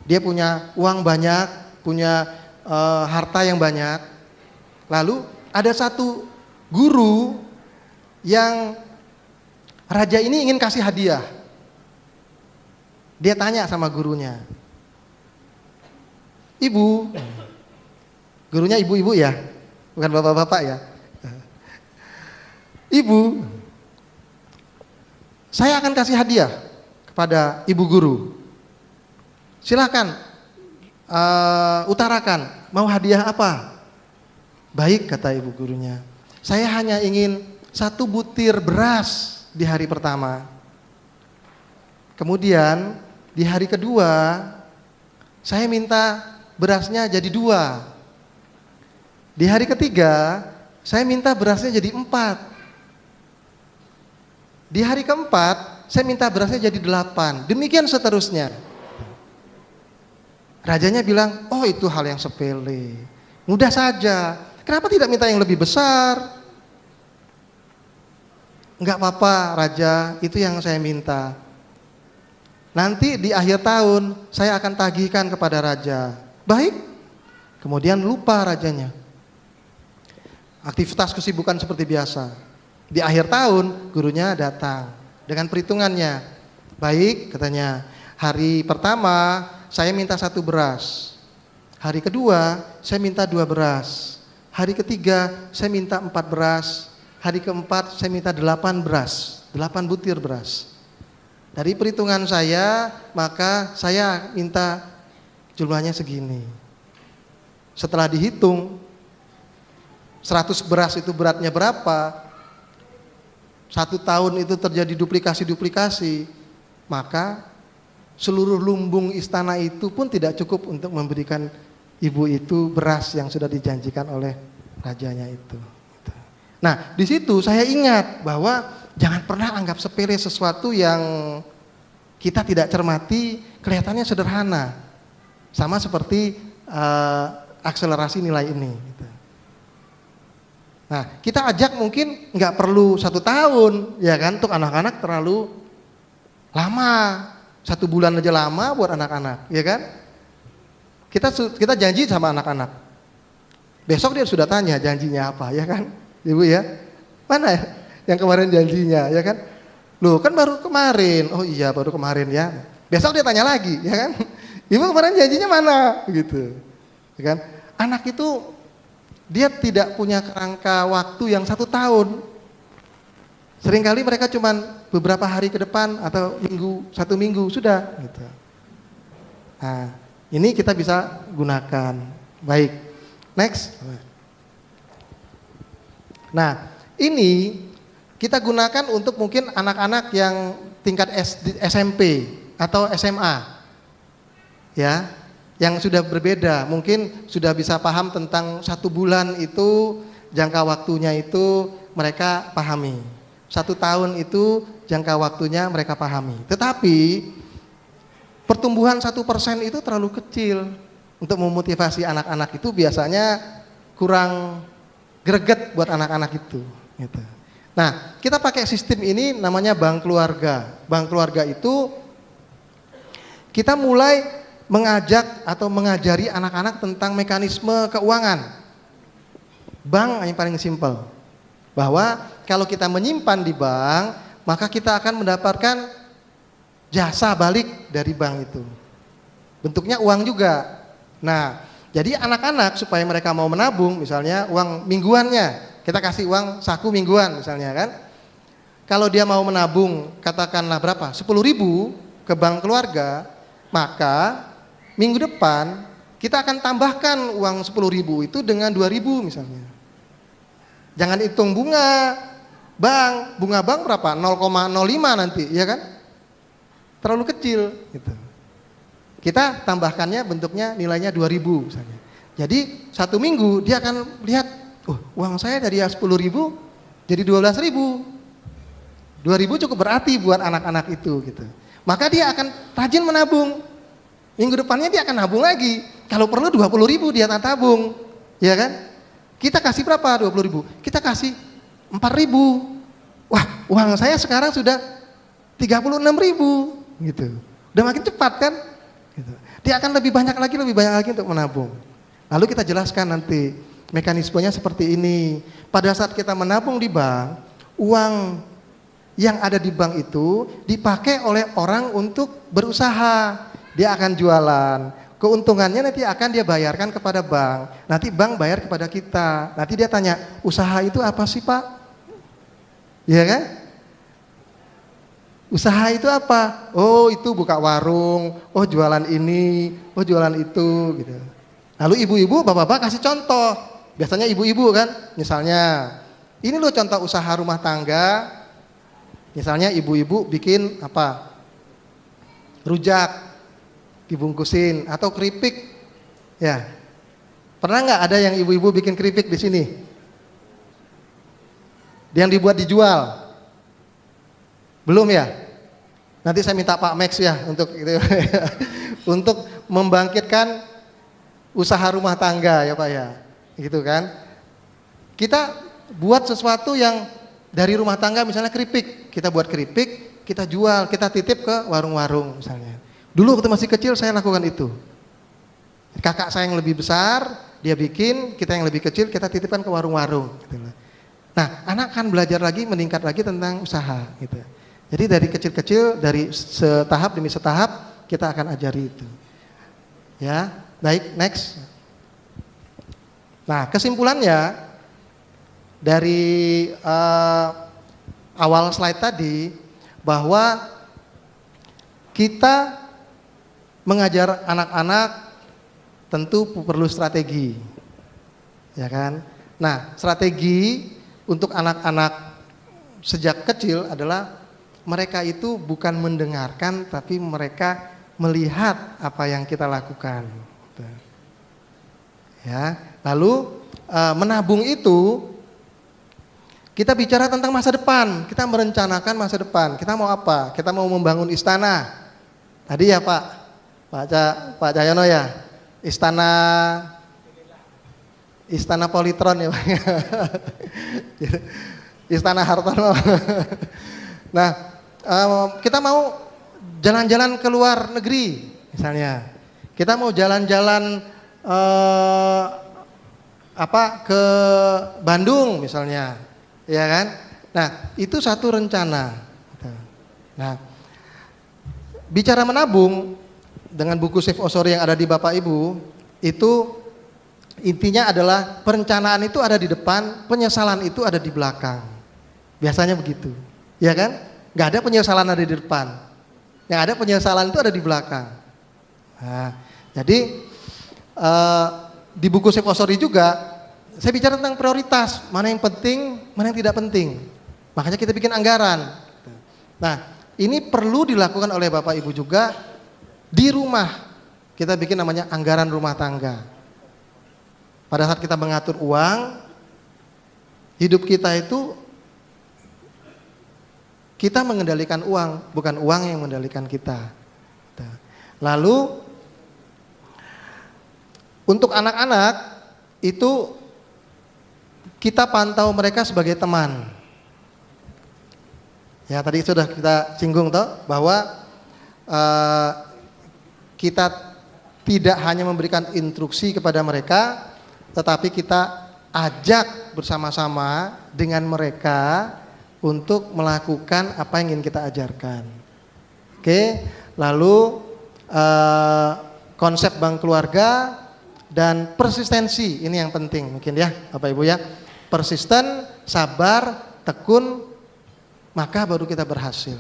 Dia punya uang banyak, punya harta yang banyak. Lalu ada satu guru yang raja ini ingin kasih hadiah. Dia tanya sama gurunya, "Ibu," gurunya ibu-ibu ya, bukan bapak-bapak ya. "Ibu, saya akan kasih hadiah kepada ibu guru. Silakan utarakan, mau hadiah apa? Baik, kata ibu gurunya. Saya hanya ingin 1 butir beras di hari pertama. Kemudian di hari kedua, saya minta berasnya jadi 2. Di hari ketiga, saya minta berasnya jadi 4. Di hari keempat, saya minta berasnya jadi 8. Demikian seterusnya. Rajanya bilang, oh itu hal yang sepele, mudah saja. Kenapa tidak minta yang lebih besar? Enggak apa-apa raja, itu yang saya minta. Nanti di akhir tahun saya akan tagihkan kepada raja. Baik. Kemudian lupa rajanya. Aktivitas kesibukan seperti biasa. Di akhir tahun gurunya datang dengan perhitungannya. Baik, katanya, hari pertama saya minta 1 beras. Hari kedua saya minta 2 beras. Hari ketiga saya minta 4 beras. Hari keempat saya minta 8 beras, 8 butir beras. Dari perhitungan saya, maka saya minta jumlahnya segini. Setelah dihitung 100 beras itu beratnya berapa, 1 tahun itu terjadi duplikasi-duplikasi, maka seluruh lumbung istana itu pun tidak cukup untuk memberikan ibu itu beras yang sudah dijanjikan oleh rajanya itu. Nah, di situ saya ingat bahwa jangan pernah anggap sepele sesuatu yang kita tidak cermati, kelihatannya sederhana. Sama seperti akselerasi nilai ini. Nah, kita ajak mungkin nggak perlu 1 tahun, ya kan? Untuk anak-anak terlalu lama. 1 bulan aja lama buat anak-anak, ya kan? Kita janji sama anak-anak. Besok dia sudah tanya janjinya apa, ya kan? Ibu ya, mana yang kemarin janjinya, ya kan? Loh kan baru kemarin, oh iya baru kemarin ya. Besok dia tanya lagi, ya kan? Ibu kemarin janjinya mana, gitu, ya kan? Anak itu dia tidak punya kerangka waktu yang 1 tahun. Seringkali mereka cuman beberapa hari ke depan atau 1 minggu sudah, gitu. Nah, ini kita bisa gunakan. Baik, next. Nah, ini kita gunakan untuk mungkin anak-anak yang tingkat SMP atau SMA, ya, yang sudah berbeda. Mungkin sudah bisa paham tentang 1 bulan itu jangka waktunya itu mereka pahami. 1 tahun itu jangka waktunya mereka pahami. Tetapi pertumbuhan 1% itu terlalu kecil untuk memotivasi anak-anak itu, biasanya kurang greget buat anak-anak itu. Gitu. Nah, kita pakai sistem ini namanya bank keluarga. Bank keluarga itu kita mulai mengajak atau mengajari anak-anak tentang mekanisme keuangan. Bank yang paling simpel, bahwa kalau kita menyimpan di bank, maka kita akan mendapatkan jasa balik dari bank itu. Bentuknya uang juga. Nah, jadi anak-anak supaya mereka mau menabung, misalnya uang mingguannya, kita kasih uang saku mingguan misalnya kan. Kalau dia mau menabung katakanlah berapa? 10.000 ke bank keluarga, maka minggu depan kita akan tambahkan uang 10.000 itu dengan 2.000 misalnya. Jangan hitung bunga bank berapa? 0,05 nanti, ya kan? Terlalu kecil gitu. Kita tambahkannya bentuknya nilainya 2.000 misalnya. Jadi 1 minggu dia akan lihat, uang saya dari 10.000 jadi 12.000. 2.000 cukup berarti buat anak-anak itu gitu. Maka dia akan rajin menabung. Minggu depannya dia akan nabung lagi. Kalau perlu 20.000 dia tabung, ya kan? Kita kasih berapa? 20.000. Kita kasih 4.000. Wah, uang saya sekarang sudah 36.000 gitu. Udah makin cepat kan? Gitu. Dia akan lebih banyak lagi untuk menabung. Lalu kita jelaskan nanti mekanismenya seperti ini. Pada saat kita menabung di bank, uang yang ada di bank itu dipakai oleh orang untuk berusaha. Dia akan jualan. Keuntungannya nanti akan dia bayarkan kepada bank. Nanti bank bayar kepada kita. Nanti dia tanya, usaha itu apa sih Pak? Iya kan? Usaha itu apa? Oh itu buka warung, oh jualan ini, oh jualan itu gitu. Lalu ibu-ibu, bapak-bapak kasih contoh. Biasanya ibu-ibu kan, misalnya ini loh contoh usaha rumah tangga. Misalnya ibu-ibu bikin apa? Rujak dibungkusin atau keripik. Ya. Pernah nggak ada yang ibu-ibu bikin keripik di sini? Yang dibuat dijual? Belum ya? Nanti saya minta Pak Max ya untuk itu, untuk membangkitkan usaha rumah tangga ya Pak ya, gitu kan? Kita buat sesuatu yang dari rumah tangga, misalnya keripik, kita buat keripik, kita jual, kita titip ke warung-warung misalnya. Dulu waktu masih kecil saya lakukan itu. Kakak saya yang lebih besar, dia bikin, kita yang lebih kecil kita titipkan ke warung-warung. Gitu. Nah, anak kan belajar lagi, meningkat lagi tentang usaha. Gitu. Jadi dari kecil-kecil, dari setahap demi setahap kita akan ajari itu. Ya, baik, next. Nah, kesimpulannya dari awal slide tadi bahwa kita mengajar anak-anak tentu perlu strategi, ya kan? Nah, strategi untuk anak-anak sejak kecil adalah mereka itu bukan mendengarkan, tapi mereka melihat apa yang kita lakukan. Ya, lalu menabung itu kita bicara tentang masa depan, kita merencanakan masa depan. Kita mau apa? Kita mau membangun istana. Tadi ya Pak Cahyono ya, istana Politron ya Pak. Istana Hartono. Nah, kita mau jalan-jalan ke luar negeri misalnya. Kita mau jalan-jalan ke Bandung misalnya, ya kan? Nah, itu satu rencana. Nah, bicara menabung dengan buku Save Osori yang ada di Bapak Ibu, itu intinya adalah perencanaan itu ada di depan, penyesalan itu ada di belakang. Biasanya begitu, ya kan? Gak ada penyesalan ada di depan, yang ada penyesalan itu ada di belakang. Nah, jadi di buku Save Osori juga saya bicara tentang prioritas, mana yang penting, mana yang tidak penting. Makanya kita bikin anggaran. Nah, ini perlu dilakukan oleh Bapak Ibu juga di rumah. Kita bikin namanya anggaran rumah tangga. Pada saat kita mengatur uang, hidup kita itu kita mengendalikan uang, bukan uang yang mengendalikan kita. Lalu untuk anak-anak itu kita pantau mereka sebagai teman. Ya, tadi sudah kita singgung toh bahwa kita tidak hanya memberikan instruksi kepada mereka, tetapi kita ajak bersama-sama dengan mereka untuk melakukan apa yang ingin kita ajarkan. Oke, lalu konsep bank keluarga dan persistensi ini yang penting mungkin ya Bapak Ibu ya. Persisten, sabar, tekun, maka baru kita berhasil.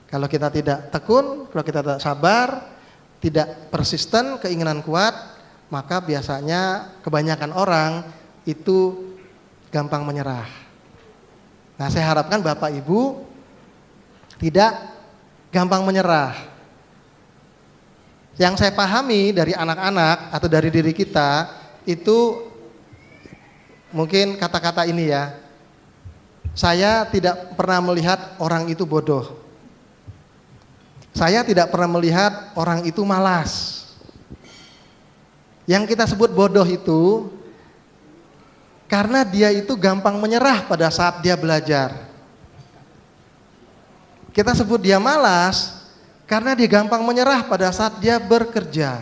Kalau kita tidak tekun, kalau kita tidak sabar, tidak persisten, keinginan kuat, maka biasanya kebanyakan orang itu gampang menyerah. Nah, saya harapkan Bapak Ibu tidak gampang menyerah. Yang saya pahami dari anak-anak atau dari diri kita itu mungkin kata-kata ini ya. Saya tidak pernah melihat orang itu bodoh. Saya tidak pernah melihat orang itu malas. Yang kita sebut bodoh itu karena dia itu gampang menyerah pada saat dia belajar. Kita sebut dia malas karena dia gampang menyerah pada saat dia bekerja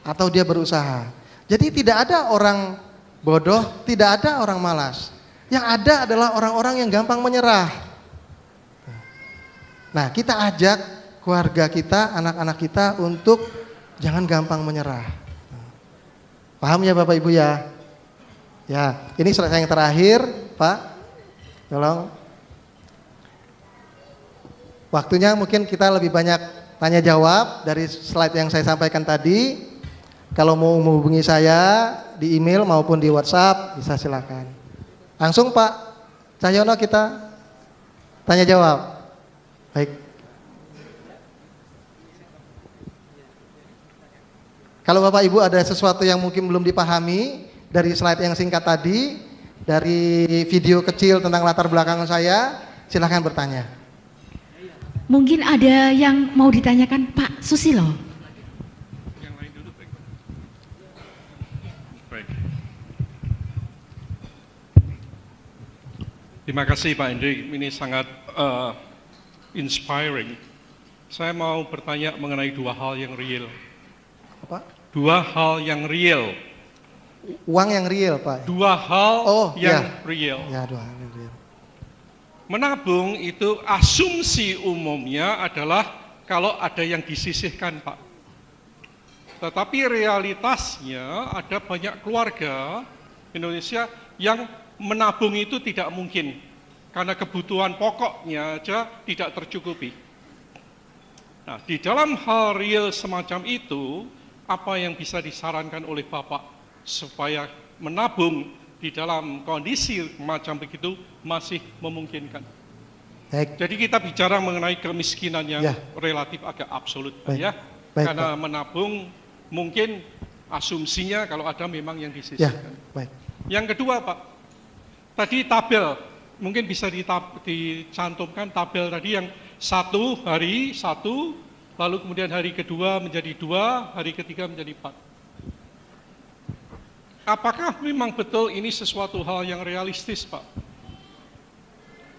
atau dia berusaha. Jadi tidak ada orang bodoh, tidak ada orang malas. Yang ada adalah orang-orang yang gampang menyerah. Nah, kita ajak keluarga kita, anak-anak kita untuk jangan gampang menyerah. Paham ya Bapak Ibu ya? Ya, ini slide yang terakhir, Pak. Tolong. Waktunya mungkin kita lebih banyak tanya jawab dari slide yang saya sampaikan tadi. Kalau mau menghubungi saya di email maupun di WhatsApp bisa silakan. Langsung Pak Cahyono kita tanya jawab. Baik. Kalau Bapak Ibu ada sesuatu yang mungkin belum dipahami dari slide yang singkat tadi, dari video kecil tentang latar belakang saya, silakan bertanya. Mungkin ada yang mau ditanyakan Pak Susilo. Terima kasih Pak Hendrik, ini sangat inspiring. Saya mau bertanya mengenai dua hal yang real. Apa? Dua hal yang real. Uang yang real Pak. Dua hal yang ya. real. Ya, dua hal yang real. Menabung itu asumsi umumnya adalah kalau ada yang disisihkan Pak. Tetapi realitasnya ada banyak keluarga Indonesia yang menabung itu tidak mungkin karena kebutuhan pokoknya aja tidak tercukupi. Nah, di dalam hal real semacam itu, apa yang bisa disarankan oleh Bapak supaya menabung di dalam kondisi macam begitu masih memungkinkan? Baik. Jadi kita bicara mengenai kemiskinan yang relatif agak absolut. Baik. Ya, Baik, karena Pak. menabung mungkin asumsinya kalau ada memang yang disisihkan. Baik. Yang kedua Pak, tadi tabel, mungkin bisa dicantumkan tabel tadi yang satu hari satu, lalu kemudian hari kedua menjadi 2, hari ketiga menjadi 4. Apakah memang betul ini sesuatu hal yang realistis Pak?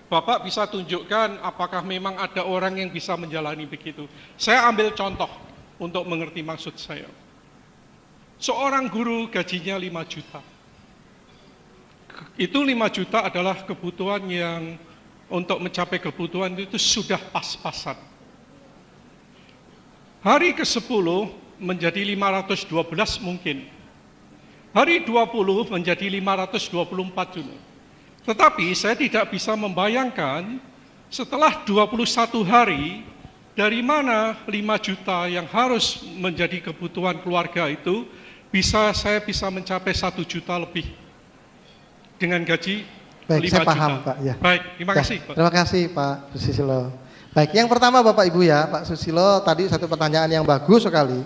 Bapak bisa tunjukkan apakah memang ada orang yang bisa menjalani begitu. Saya ambil contoh untuk mengerti maksud saya. Seorang guru gajinya 5 juta. Itu 5 juta adalah kebutuhan yang untuk mencapai kebutuhan itu sudah pas-pasan. Hari ke-10 menjadi 512 mungkin. Hari 20 menjadi 524 juga. Tetapi saya tidak bisa membayangkan setelah 21 hari dari mana 5 juta yang harus menjadi kebutuhan keluarga itu saya bisa mencapai 1 juta lebih. Dengan gaji 5 Baik, saya juta. paham Pak. Ya. Baik, terima Ya, kasih Pak. Terima kasih Pak Susilo. Baik, yang pertama Bapak Ibu ya, Pak Susilo tadi satu pertanyaan yang bagus sekali.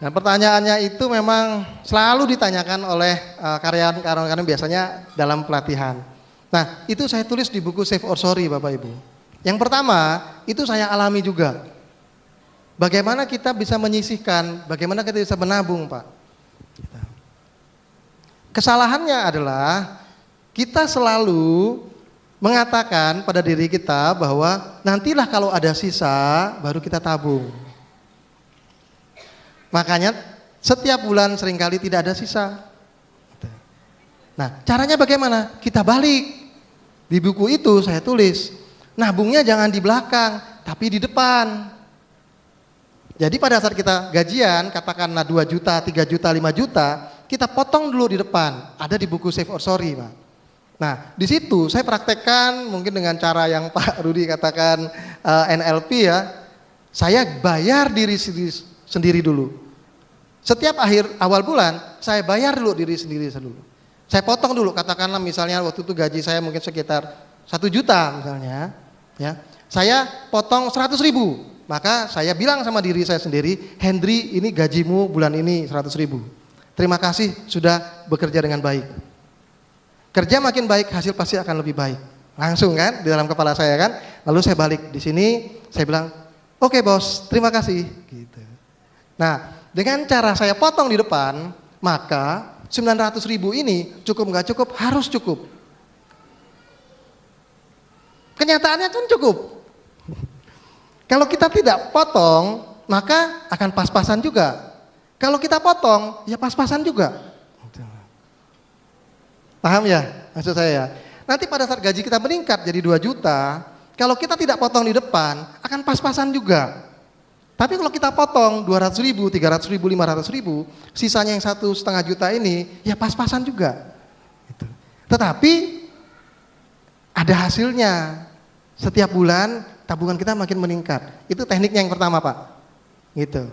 Dan pertanyaannya itu memang selalu ditanyakan oleh karyawan-karyawan biasanya dalam pelatihan. Nah, itu saya tulis di buku Save or Sorry Bapak Ibu. Yang pertama, itu saya alami juga. Bagaimana kita bisa menyisihkan, bagaimana kita bisa menabung Pak. Kesalahannya adalah kita selalu mengatakan pada diri kita bahwa nantilah kalau ada sisa baru kita tabung. Makanya setiap bulan seringkali tidak ada sisa. Nah, caranya bagaimana? Kita balik. Di buku itu saya tulis, nabungnya jangan di belakang, tapi di depan. Jadi pada saat kita gajian, katakanlah 2 juta, 3 juta, 5 juta, kita potong dulu di depan. Ada di buku Save or Sorry, Pak. Nah, di situ saya praktekkan mungkin dengan cara yang Pak Rudi katakan NLP ya. Saya bayar diri sendiri dulu. Setiap awal bulan, saya bayar dulu diri sendiri dulu. Saya potong dulu, katakanlah misalnya waktu itu gaji saya mungkin sekitar 1 juta misalnya. Ya, saya potong 100.000. Maka saya bilang sama diri saya sendiri, Hendri ini gajimu bulan ini 100.000. Terima kasih sudah bekerja dengan baik. Kerja makin baik, hasil pasti akan lebih baik. Langsung kan di dalam kepala saya kan. Lalu saya balik di sini, saya bilang, oke bos, terima kasih. Gitu. Nah, dengan cara saya potong di depan, maka 900.000 ini cukup nggak cukup, harus cukup. Kenyataannya kan cukup. Kalau kita tidak potong, maka akan pas-pasan juga. Kalau kita potong, ya pas-pasan juga. Paham ya maksud saya ya? Nanti pada saat gaji kita meningkat jadi 2 juta, kalau kita tidak potong di depan, akan pas-pasan juga. Tapi kalau kita potong 200.000, 300.000, 500.000, sisanya yang 1,5 juta ini, ya pas-pasan juga. Tetapi ada hasilnya. Setiap bulan tabungan kita makin meningkat. Itu tekniknya yang pertama, Pak. Gitu.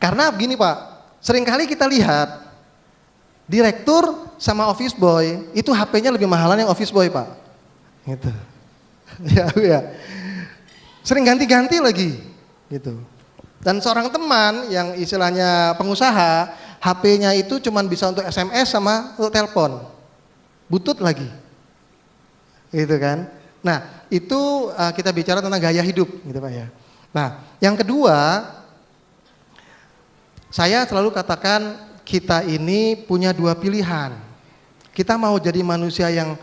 Karena begini, Pak, seringkali kita lihat direktur sama office boy itu HP-nya lebih mahalan yang office boy, Pak. Gitu. Ya. Sering ganti-ganti lagi, gitu. Dan seorang teman yang istilahnya pengusaha, HP-nya itu cuma bisa untuk SMS sama untuk telepon. Butut lagi. Gitu kan. Nah, itu kita bicara tentang gaya hidup, gitu Pak ya. Nah, yang kedua, saya selalu katakan kita ini punya dua pilihan. Kita mau jadi manusia yang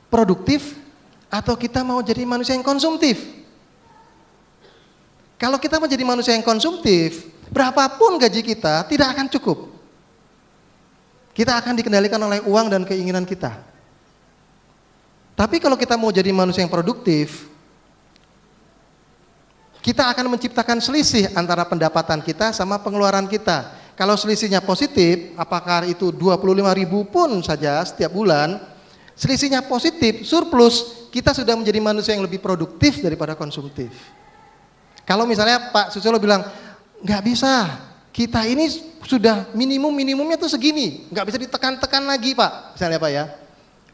produktif atau kita mau jadi manusia yang konsumtif. Kalau kita mau jadi manusia yang konsumtif, berapapun gaji kita tidak akan cukup. Kita akan dikendalikan oleh uang dan keinginan kita. Tapi kalau kita mau jadi manusia yang produktif, kita akan menciptakan selisih antara pendapatan kita sama pengeluaran kita. Kalau selisihnya positif, apakah itu 25.000 pun saja setiap bulan, selisihnya positif, surplus, kita sudah menjadi manusia yang lebih produktif daripada konsumtif. Kalau misalnya Pak Susilo bilang, nggak bisa, kita ini sudah minimumnya tuh segini, nggak bisa ditekan-tekan lagi Pak, misalnya Pak ya.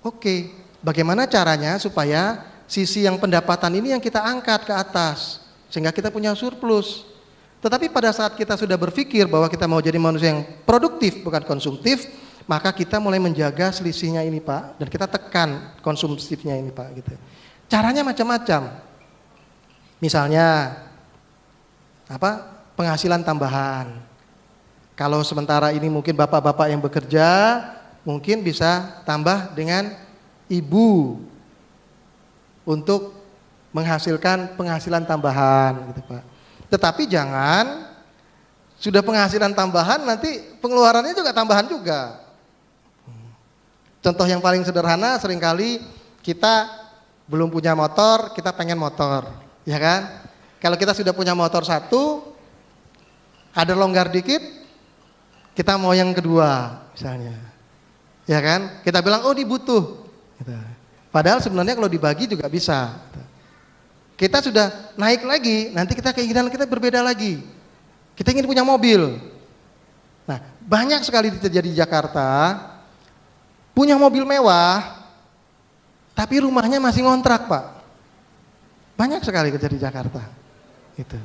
Oke, bagaimana caranya supaya sisi yang pendapatan ini yang kita angkat ke atas, sehingga kita punya surplus. Tetapi pada saat kita sudah berpikir bahwa kita mau jadi manusia yang produktif bukan konsumtif, maka kita mulai menjaga selisihnya ini Pak, dan kita tekan konsumtifnya ini Pak gitu. Caranya macam-macam. Misalnya penghasilan tambahan. Kalau sementara ini mungkin bapak-bapak yang bekerja mungkin bisa tambah dengan ibu untuk menghasilkan penghasilan tambahan gitu Pak. Tetapi jangan sudah penghasilan tambahan nanti pengeluarannya juga tambahan juga. Contoh yang paling sederhana, seringkali kita belum punya motor, kita pengen motor, ya kan? Kalau kita sudah punya motor satu, ada longgar dikit, kita mau yang kedua misalnya, ya kan? Kita bilang, oh ini butuh, gitu. Padahal sebenarnya kalau dibagi juga bisa. Gitu. Kita sudah naik lagi, nanti keinginan kita berbeda lagi. Kita ingin punya mobil. Nah, banyak sekali terjadi di Jakarta, punya mobil mewah, tapi rumahnya masih ngontrak Pak. Banyak sekali terjadi di Jakarta. Gitu.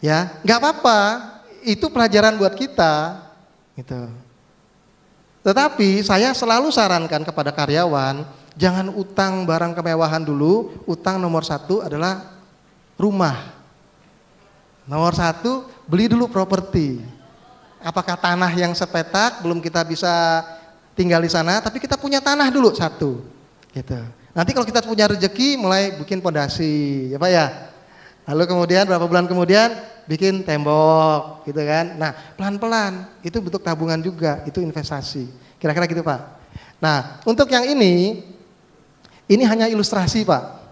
Ya, nggak apa-apa, itu pelajaran buat kita. Gitu. Tetapi saya selalu sarankan kepada karyawan, jangan utang barang kemewahan dulu, utang nomor satu adalah rumah. Nomor satu, beli dulu properti. Apakah tanah yang sepetak, belum kita bisa tinggal di sana, tapi kita punya tanah dulu satu. Gitu. Nanti kalau kita punya rezeki, mulai bikin pondasi, ya Pak ya. Lalu kemudian berapa bulan kemudian, bikin tembok, gitu kan. Nah, pelan-pelan, itu bentuk tabungan juga, itu investasi. Kira-kira gitu Pak. Nah, untuk yang ini hanya ilustrasi Pak.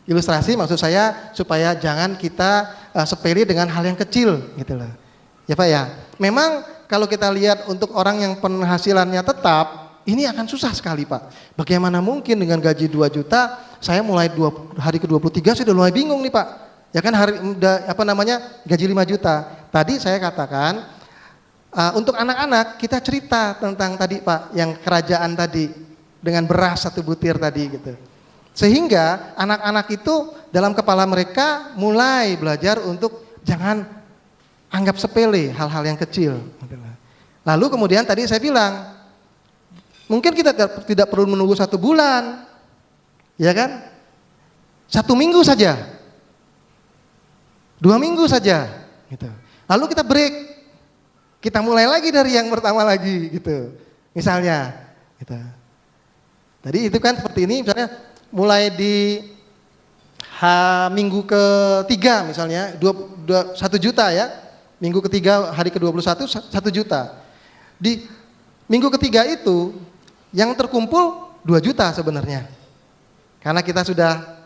Ilustrasi maksud saya supaya jangan kita sepele dengan hal yang kecil gitu loh. Ya Pak ya. Memang kalau kita lihat untuk orang yang penghasilannya tetap, ini akan susah sekali Pak. Bagaimana mungkin dengan gaji 2 juta, saya mulai hari ke-23 saya udah mulai bingung nih Pak. Ya kan gaji 5 juta. Tadi saya katakan untuk anak-anak kita cerita tentang tadi Pak, yang kerajaan tadi dengan beras 1 butir tadi gitu. Sehingga anak-anak itu dalam kepala mereka mulai belajar untuk jangan anggap sepele hal-hal yang kecil. Lalu kemudian tadi saya bilang, mungkin kita tidak perlu menunggu 1 bulan, ya kan? 1 minggu saja, 2 minggu saja, gitu. Lalu kita break, kita mulai lagi dari yang pertama lagi, gitu. Misalnya, gitu. Tadi itu kan seperti ini, misalnya mulai di minggu ketiga misalnya 1 juta ya, minggu ketiga hari ke-21 1 juta. Di minggu ketiga itu yang terkumpul 2 juta sebenarnya. Karena kita sudah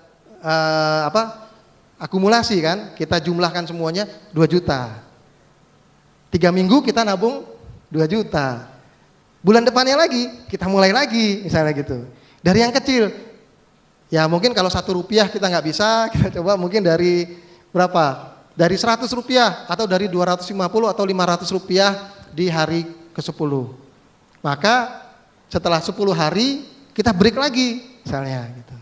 akumulasi kan, kita jumlahkan semuanya 2 juta. 3 minggu kita nabung 2 juta. Bulan depannya lagi kita mulai lagi misalnya gitu. Dari yang kecil. Ya mungkin kalau Rp1 kita nggak bisa, kita coba mungkin dari berapa? Dari Rp100 atau dari Rp250 atau Rp500 di hari ke-10. Maka setelah 10 hari kita break lagi misalnya gitu.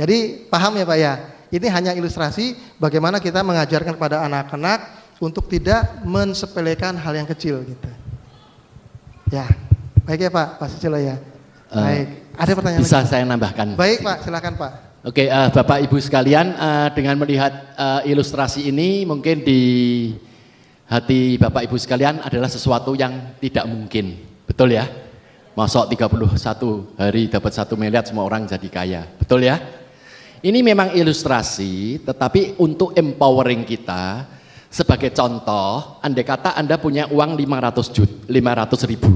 Jadi paham ya Pak ya? Ini hanya ilustrasi bagaimana kita mengajarkan kepada anak-anak untuk tidak mensepelekan hal yang kecil gitu. Ya, baik ya Pak Susilo ya. Baik. Ada pertanyaan Bisa lagi? saya nambahkan? Baik Pak, silakan Pak. Oke, Bapak Ibu sekalian, dengan melihat ilustrasi ini mungkin di hati Bapak Ibu sekalian adalah sesuatu yang tidak mungkin, betul ya? Masuk 31 hari dapat 1 miliar semua orang jadi kaya, betul ya? Ini memang ilustrasi, tetapi untuk empowering kita, sebagai contoh, andai kata Anda punya uang 500 ribu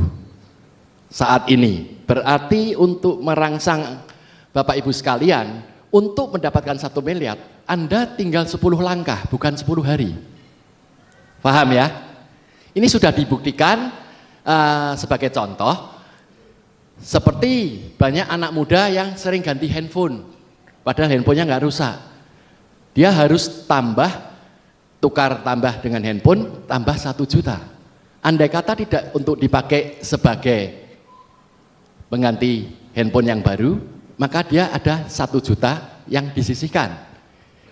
saat ini, berarti untuk merangsang Bapak Ibu sekalian, untuk mendapatkan 1 miliar, Anda tinggal 10 langkah, bukan 10 hari. Paham ya? Ini sudah dibuktikan sebagai contoh, seperti banyak anak muda yang sering ganti handphone, padahal handphonenya nggak rusak. Dia harus tukar tambah dengan handphone, tambah 1 juta. Andai kata tidak untuk dipakai sebagai mengganti handphone yang baru, maka dia ada 1 juta yang disisihkan.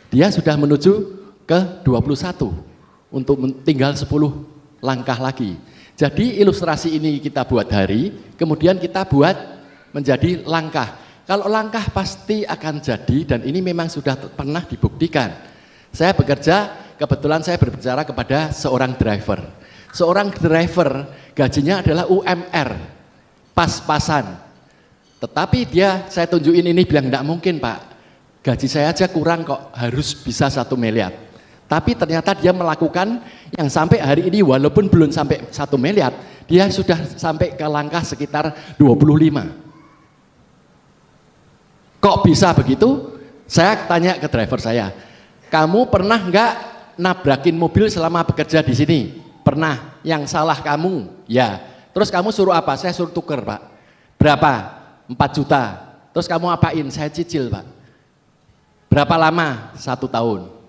Dia sudah menuju ke 21 untuk tinggal 10 langkah lagi. Jadi ilustrasi ini kita buat hari, kemudian kita buat menjadi langkah. Kalau langkah pasti akan jadi, dan ini memang sudah pernah dibuktikan. Saya bekerja, kebetulan saya berbicara kepada seorang driver. Seorang driver gajinya adalah UMR, pas-pasan. Tetapi saya tunjukin ini bilang enggak mungkin Pak, gaji saya aja kurang kok, harus bisa 1 miliar. Tapi ternyata dia melakukan yang sampai hari ini walaupun belum sampai 1 miliar, dia sudah sampai ke langkah sekitar 25. Kok bisa begitu? Saya tanya ke driver saya, kamu pernah enggak nabrakin mobil selama bekerja di sini? Pernah. Yang salah kamu? Ya. Terus kamu suruh apa? Saya suruh tuker Pak. Berapa? 4 juta. Terus kamu apain? Saya cicil Pak. Berapa lama? 1 tahun.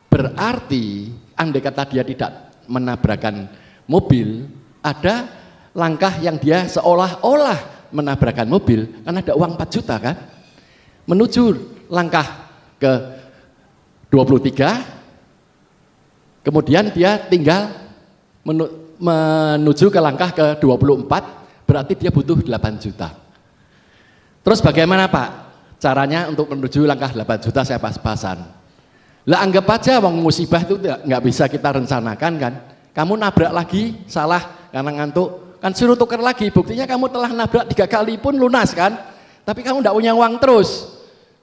Berarti andai kata dia tidak menabrakkan mobil, ada langkah yang dia seolah-olah menabrakkan mobil, karena ada uang 4 juta kan, menuju langkah ke 23, kemudian dia tinggal menuju ke langkah ke 24, berarti dia butuh 8 juta. Terus bagaimana Pak caranya untuk menuju langkah 8 juta? Saya pas-pasan. Lah anggap aja wong musibah itu nggak bisa kita rencanakan kan. Kamu nabrak lagi salah karena ngantuk, kan suruh tuker lagi. Buktinya kamu telah nabrak 3 kali pun lunas kan. Tapi kamu nggak punya uang terus.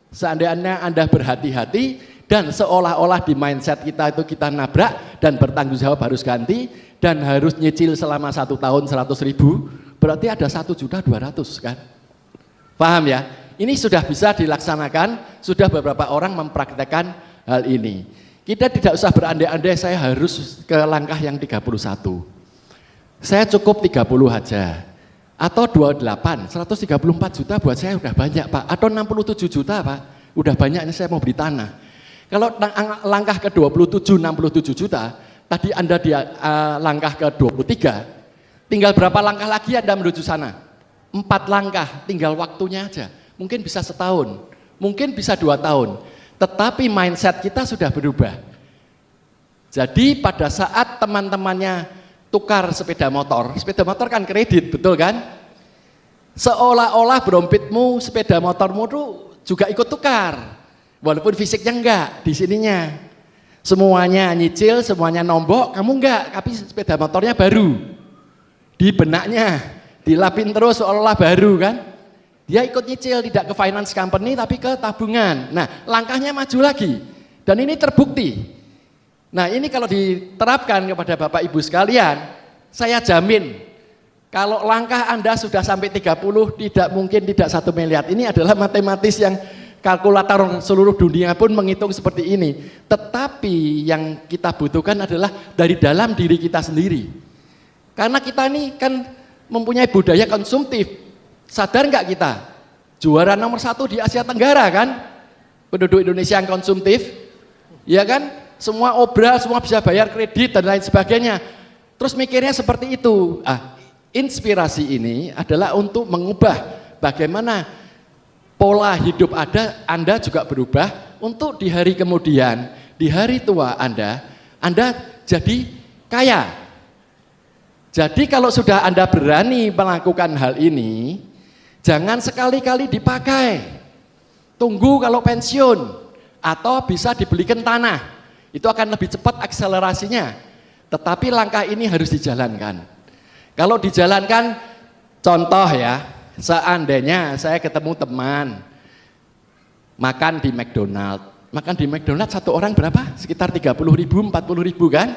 Seandainya Anda berhati-hati dan seolah-olah di mindset kita itu kita nabrak dan bertanggung jawab harus ganti dan harus nyicil selama 1 tahun 100 ribu, berarti ada 1.200.000 kan. Paham ya? Ini sudah bisa dilaksanakan, sudah beberapa orang mempraktekkan hal ini. Kita tidak usah berandai-andai saya harus ke langkah yang 31. Saya cukup 30 aja. Atau 28, 134 juta buat saya udah banyak Pak. Atau 67 juta Pak, udah banyaknya saya mau beli tanah. Kalau langkah ke 27, 67 juta, tadi Anda di langkah ke 23, tinggal berapa langkah lagi Anda menuju sana? 4 langkah, tinggal waktunya aja. Mungkin bisa setahun, mungkin bisa 2 tahun. Tetapi mindset kita sudah berubah. Jadi pada saat teman-temannya tukar sepeda motor kan kredit, betul kan? Seolah-olah berompitmu, sepeda motormu tuh juga ikut tukar. Walaupun fisiknya enggak, di sininya. Semuanya nyicil, semuanya nombok, kamu enggak, tapi sepeda motornya baru. Di benaknya, dilapin terus seolah-olah baru kan? Dia ikut nyicil, tidak ke finance company tapi ke tabungan. Nah, langkahnya maju lagi. Dan ini terbukti. Nah, ini kalau diterapkan kepada Bapak Ibu sekalian, saya jamin kalau langkah Anda sudah sampai 30, tidak mungkin tidak 1 miliar. Ini adalah matematis yang kalkulator seluruh dunia pun menghitung seperti ini. Tetapi yang kita butuhkan adalah dari dalam diri kita sendiri. Karena kita ini kan mempunyai budaya konsumtif. Sadar nggak kita? juara nomor 1 di Asia Tenggara kan, penduduk Indonesia yang konsumtif, ya kan, semua obral, semua bisa bayar kredit dan lain sebagainya. Terus mikirnya seperti itu. Inspirasi ini adalah untuk mengubah bagaimana pola hidup Anda juga berubah untuk di hari kemudian, di hari tua Anda jadi kaya. Jadi kalau sudah Anda berani melakukan hal ini, jangan sekali-kali dipakai. Tunggu kalau pensiun atau bisa dibelikan tanah. Itu akan lebih cepat akselerasinya. Tetapi langkah ini harus dijalankan. Kalau dijalankan, contoh ya, seandainya saya ketemu teman makan di McDonald satu orang berapa? Sekitar 30.000, 40.000 kan?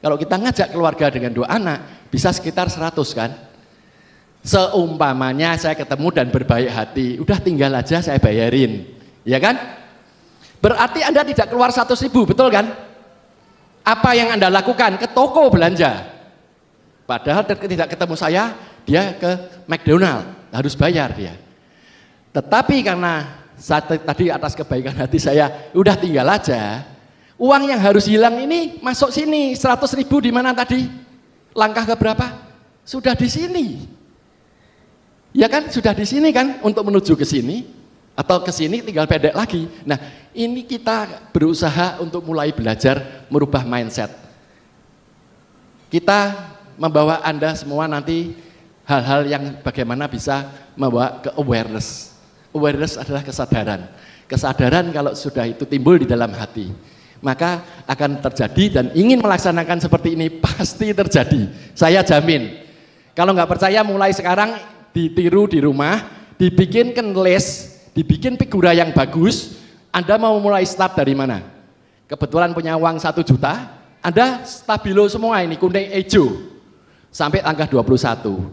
Kalau kita ngajak keluarga dengan 2 anak, bisa sekitar 100 kan? Seumpamanya saya ketemu dan berbaik hati, udah tinggal aja saya bayarin, ya kan? Berarti Anda tidak keluar 100.000, betul kan? Apa yang Anda lakukan? Ke toko belanja. Padahal tidak ketemu saya, dia ke McDonald, harus bayar dia. Tetapi karena tadi atas kebaikan hati saya, udah tinggal aja, uang yang harus hilang ini masuk sini, 100.000 di mana tadi? Langkah keberapa? Sudah di sini. Ya kan, sudah di sini kan, untuk menuju ke sini, atau ke sini tinggal pendek lagi. Nah, ini kita berusaha untuk mulai belajar merubah mindset. Kita membawa Anda semua nanti hal-hal yang bagaimana bisa membawa ke awareness. Awareness adalah kesadaran. Kesadaran kalau sudah itu timbul di dalam hati, maka akan terjadi, dan ingin melaksanakan seperti ini pasti terjadi. Saya jamin. Kalau nggak percaya, mulai sekarang ditiru di rumah, dibikinkan list, dibikin figura yang bagus. Anda mau mulai start dari mana? Kebetulan punya uang 1 juta, Anda stabilo semua ini, kuning hijau sampai angka 21.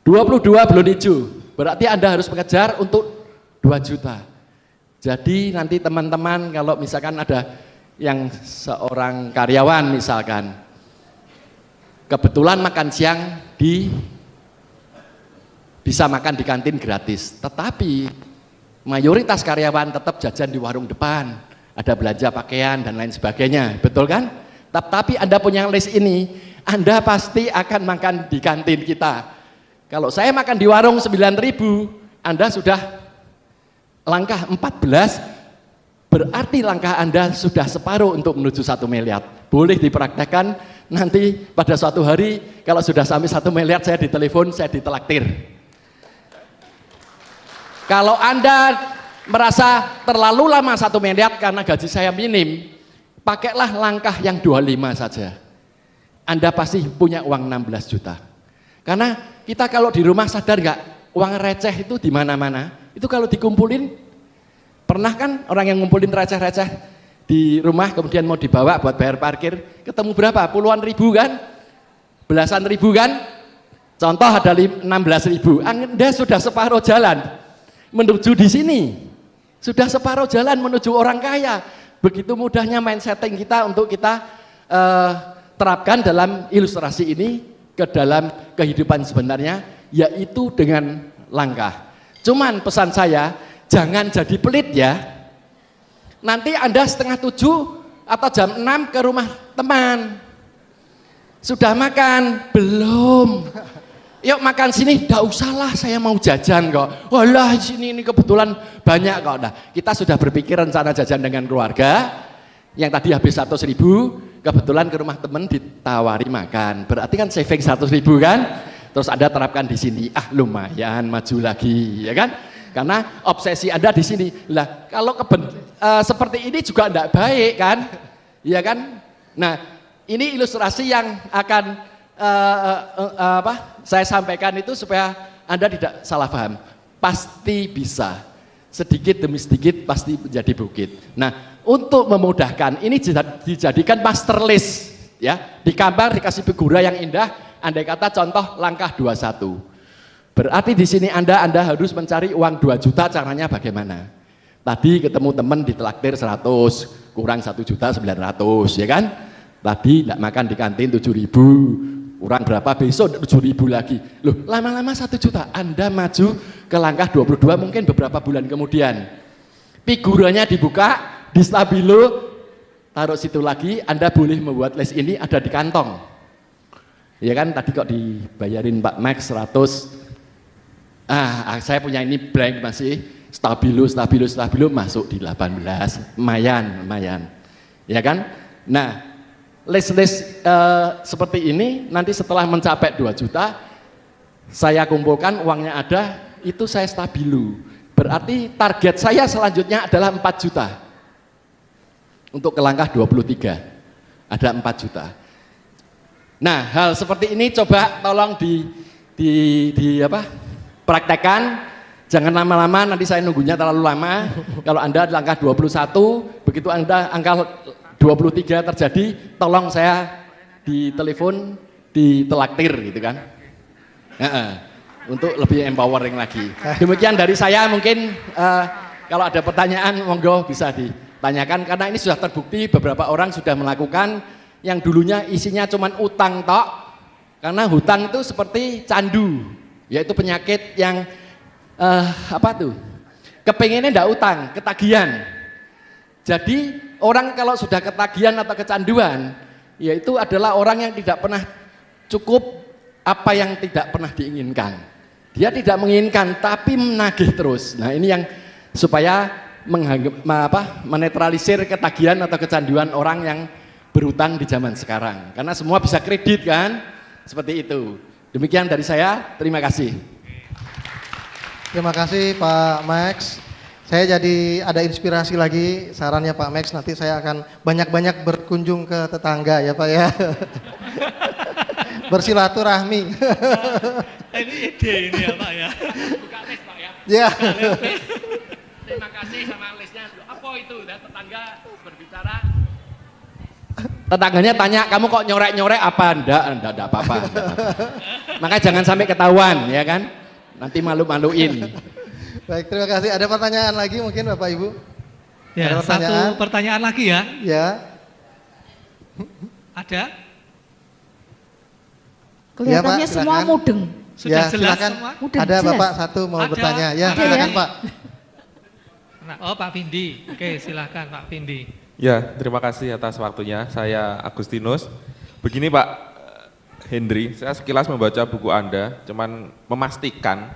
22 belum hijau, berarti Anda harus mengejar untuk 2 juta. Jadi nanti teman-teman kalau misalkan ada yang seorang karyawan misalkan, kebetulan makan siang bisa makan di kantin gratis, tetapi mayoritas karyawan tetap jajan di warung depan, ada belanja pakaian dan lain sebagainya, betul kan? Tapi Anda punya list ini, Anda pasti akan makan di kantin kita. Kalau saya makan di warung 9.000, Anda sudah langkah 14, berarti langkah Anda sudah separuh untuk menuju 1 miliar. Boleh dipraktekkan, nanti pada suatu hari kalau sudah sampai 1 miliar saya ditelepon, saya ditelaktir. Kalau Anda merasa terlalu lama 1 miliar karena gaji saya minim, pakailah langkah yang 25 saja. Anda pasti punya uang 16 juta. Karena kita kalau di rumah sadar nggak, uang receh itu di mana-mana. Itu kalau dikumpulin, pernah kan orang yang ngumpulin receh-receh di rumah kemudian mau dibawa buat bayar parkir, ketemu berapa? Puluhan ribu kan? Belasan ribu kan? Contoh ada 16.000. Anda sudah separuh jalan menuju di sini. Sudah separuh jalan menuju orang kaya. Begitu mudahnya mindsetting kita untuk kita terapkan dalam ilustrasi ini ke dalam kehidupan sebenarnya, yaitu dengan langkah. Cuman pesan saya, jangan jadi pelit ya. Nanti Anda 6:30 atau jam 6 ke rumah teman. Sudah makan? Belum. Yuk makan sini, enggak usahlah, saya mau jajan kok. Walah, sini ini kebetulan banyak kok. Nah, kita sudah berpikir rencana jajan dengan keluarga. Yang tadi habis 100.000, kebetulan ke rumah teman ditawari makan. Berarti kan saving 100.000 kan? Terus Anda terapkan di sini. Lumayan maju lagi, ya kan? Karena obsesi Anda di sini. Lah, kalau seperti ini juga enggak baik kan? Ya kan? Nah, ini ilustrasi yang akan saya sampaikan itu supaya Anda tidak salah paham. Pasti bisa, sedikit demi sedikit pasti menjadi bukit. Nah, untuk memudahkan ini dijadikan master list ya, di gambar dikasih figura yang indah. Andai kata contoh langkah 21, berarti di sini Anda harus mencari uang 2 juta. Caranya bagaimana? Tadi ketemu teman ditraktir 100, kurang 1.900.000 ya kan? Tadi tidak makan di kantin 7.000, kurang berapa besok 7.000 lagi. Loh, lama-lama 1 juta. Anda maju ke langkah 22 mungkin beberapa bulan kemudian. Figuranya dibuka, di stabilo, taruh situ lagi, Anda boleh membuat list ini ada di kantong. Ya kan, tadi kok dibayarin Pak Max 100. Saya punya ini blank masih, stabilo masuk di 18, lumayan. Ya kan? Nah, list-list seperti ini nanti setelah mencapai 2 juta, saya kumpulkan uangnya ada, itu saya stabilo. Berarti target saya selanjutnya adalah 4 juta. Untuk ke langkah 23, ada 4 juta. Nah, hal seperti ini coba tolong praktekkan. Jangan lama-lama, nanti saya nunggunya terlalu lama. Kalau Anda di langkah 21, begitu Anda angka 23 terjadi, tolong saya ditelepon, ditelaktir gitu kan. Untuk lebih empowering lagi. Demikian dari saya, mungkin kalau ada pertanyaan monggo bisa ditanyakan, karena ini sudah terbukti beberapa orang sudah melakukan yang dulunya isinya cuman utang tok, karena hutang itu seperti candu, yaitu penyakit yang kepengennya ndak utang, ketagihan. Jadi orang kalau sudah ketagihan atau kecanduan, yaitu adalah orang yang tidak pernah cukup apa yang tidak pernah diinginkan. Dia tidak menginginkan tapi menagih terus. Nah, ini yang supaya menetralisir ketagihan atau kecanduan orang yang berhutang di zaman sekarang. Karena semua bisa kredit kan? Seperti itu. Demikian dari saya, terima kasih. Terima kasih Pak Max. Saya jadi ada inspirasi lagi, sarannya Pak Max, nanti saya akan banyak-banyak berkunjung ke tetangga ya Pak ya. Bersilaturahmi. Ini ide ini ya Pak ya. Buka list Pak ya. Ya. Terima kasih sama listnya. Apa itu? Dan tetangga berbicara. Tetangganya tanya, kamu kok nyorek-nyorek apa? Enggak apa-apa. Makanya jangan sampai ketahuan ya kan. Nanti malu-maluin. Baik, terima kasih. Ada pertanyaan lagi mungkin Bapak Ibu? Ya, ada pertanyaan? satu pertanyaan lagi ya. Ya. Ada? Kelihatannya Pak, semua silakan. mudeng. Sudah Ya, jelas silakan. semua? Mudeng, Ada jelas. Bapak satu mau Ada. bertanya. Ya, Ada silakan ya? Pak. Nah, Pak Vindi. Oke, silahkan Pak Vindi. Ya, terima kasih atas waktunya. Saya Agustinus. Begini Pak Hendri, saya sekilas membaca buku Anda, cuman memastikan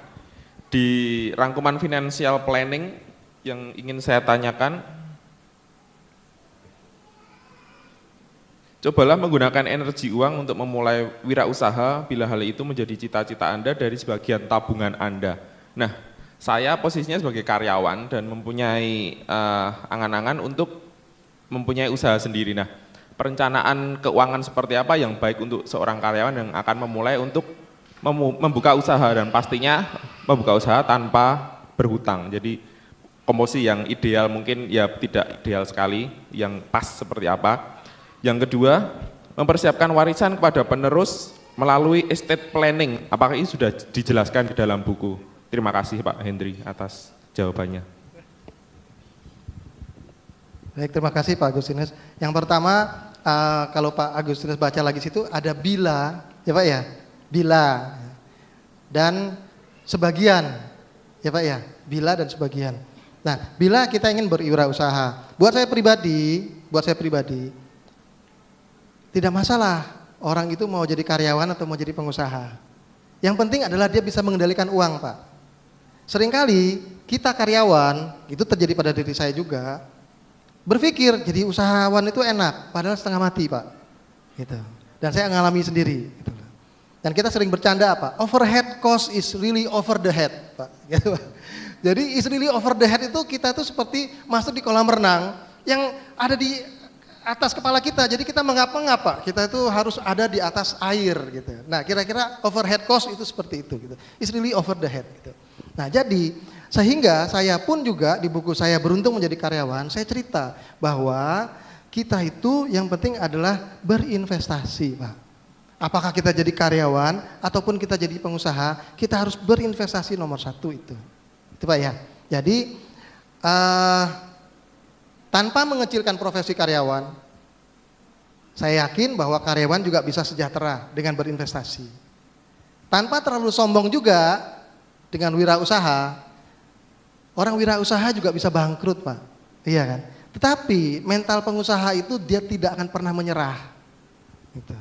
di rangkuman financial planning yang ingin saya tanyakan, cobalah menggunakan energi uang untuk memulai wirausaha bila hal itu menjadi cita-cita Anda dari sebagian tabungan Anda. Nah, saya posisinya sebagai karyawan dan mempunyai angan-angan untuk mempunyai usaha sendiri. Nah, perencanaan keuangan seperti apa yang baik untuk seorang karyawan yang akan memulai untuk membuka usaha, dan pastinya membuka usaha tanpa berhutang. Jadi komposisi yang ideal mungkin ya tidak ideal sekali, yang pas seperti apa. Yang kedua, mempersiapkan warisan kepada penerus melalui estate planning. Apakah ini sudah dijelaskan di dalam buku? Terima kasih Pak Hendri atas jawabannya. Baik, terima kasih Pak Agustinus. Yang pertama, kalau Pak Agustinus baca lagi situ ada bila, ya Pak ya, bila dan sebagian, ya Pak ya, bila dan sebagian. Nah, bila kita ingin berwirausaha, buat saya pribadi, tidak masalah orang itu mau jadi karyawan atau mau jadi pengusaha. Yang penting adalah dia bisa mengendalikan uang, Pak. Seringkali kita karyawan, itu terjadi pada diri saya juga, berpikir jadi usahawan itu enak, padahal setengah mati Pak. Gitu. Dan saya mengalami sendiri. Gitu. Dan kita sering bercanda apa? Overhead cost is really over the head, Pak. Gitu. Jadi is really over the head itu kita tuh seperti masuk di kolam renang yang ada di atas kepala kita. Jadi kita mengapa-ngapa, kita itu harus ada di atas air gitu. Nah, kira-kira overhead cost itu seperti itu gitu. Is really over the head gitu. Nah, jadi sehingga saya pun juga di buku saya Beruntung Menjadi Karyawan, saya cerita bahwa kita itu yang penting adalah berinvestasi, Pak. Apakah kita jadi karyawan ataupun kita jadi pengusaha, kita harus berinvestasi nomor satu itu. Itu Pak ya. Jadi tanpa mengecilkan profesi karyawan, Saya yakin bahwa karyawan juga bisa sejahtera dengan berinvestasi. Tanpa terlalu sombong juga dengan wirausaha, orang wirausaha juga bisa bangkrut, Pak. Iya kan? Tetapi mental pengusaha itu dia tidak akan pernah menyerah. Gitu.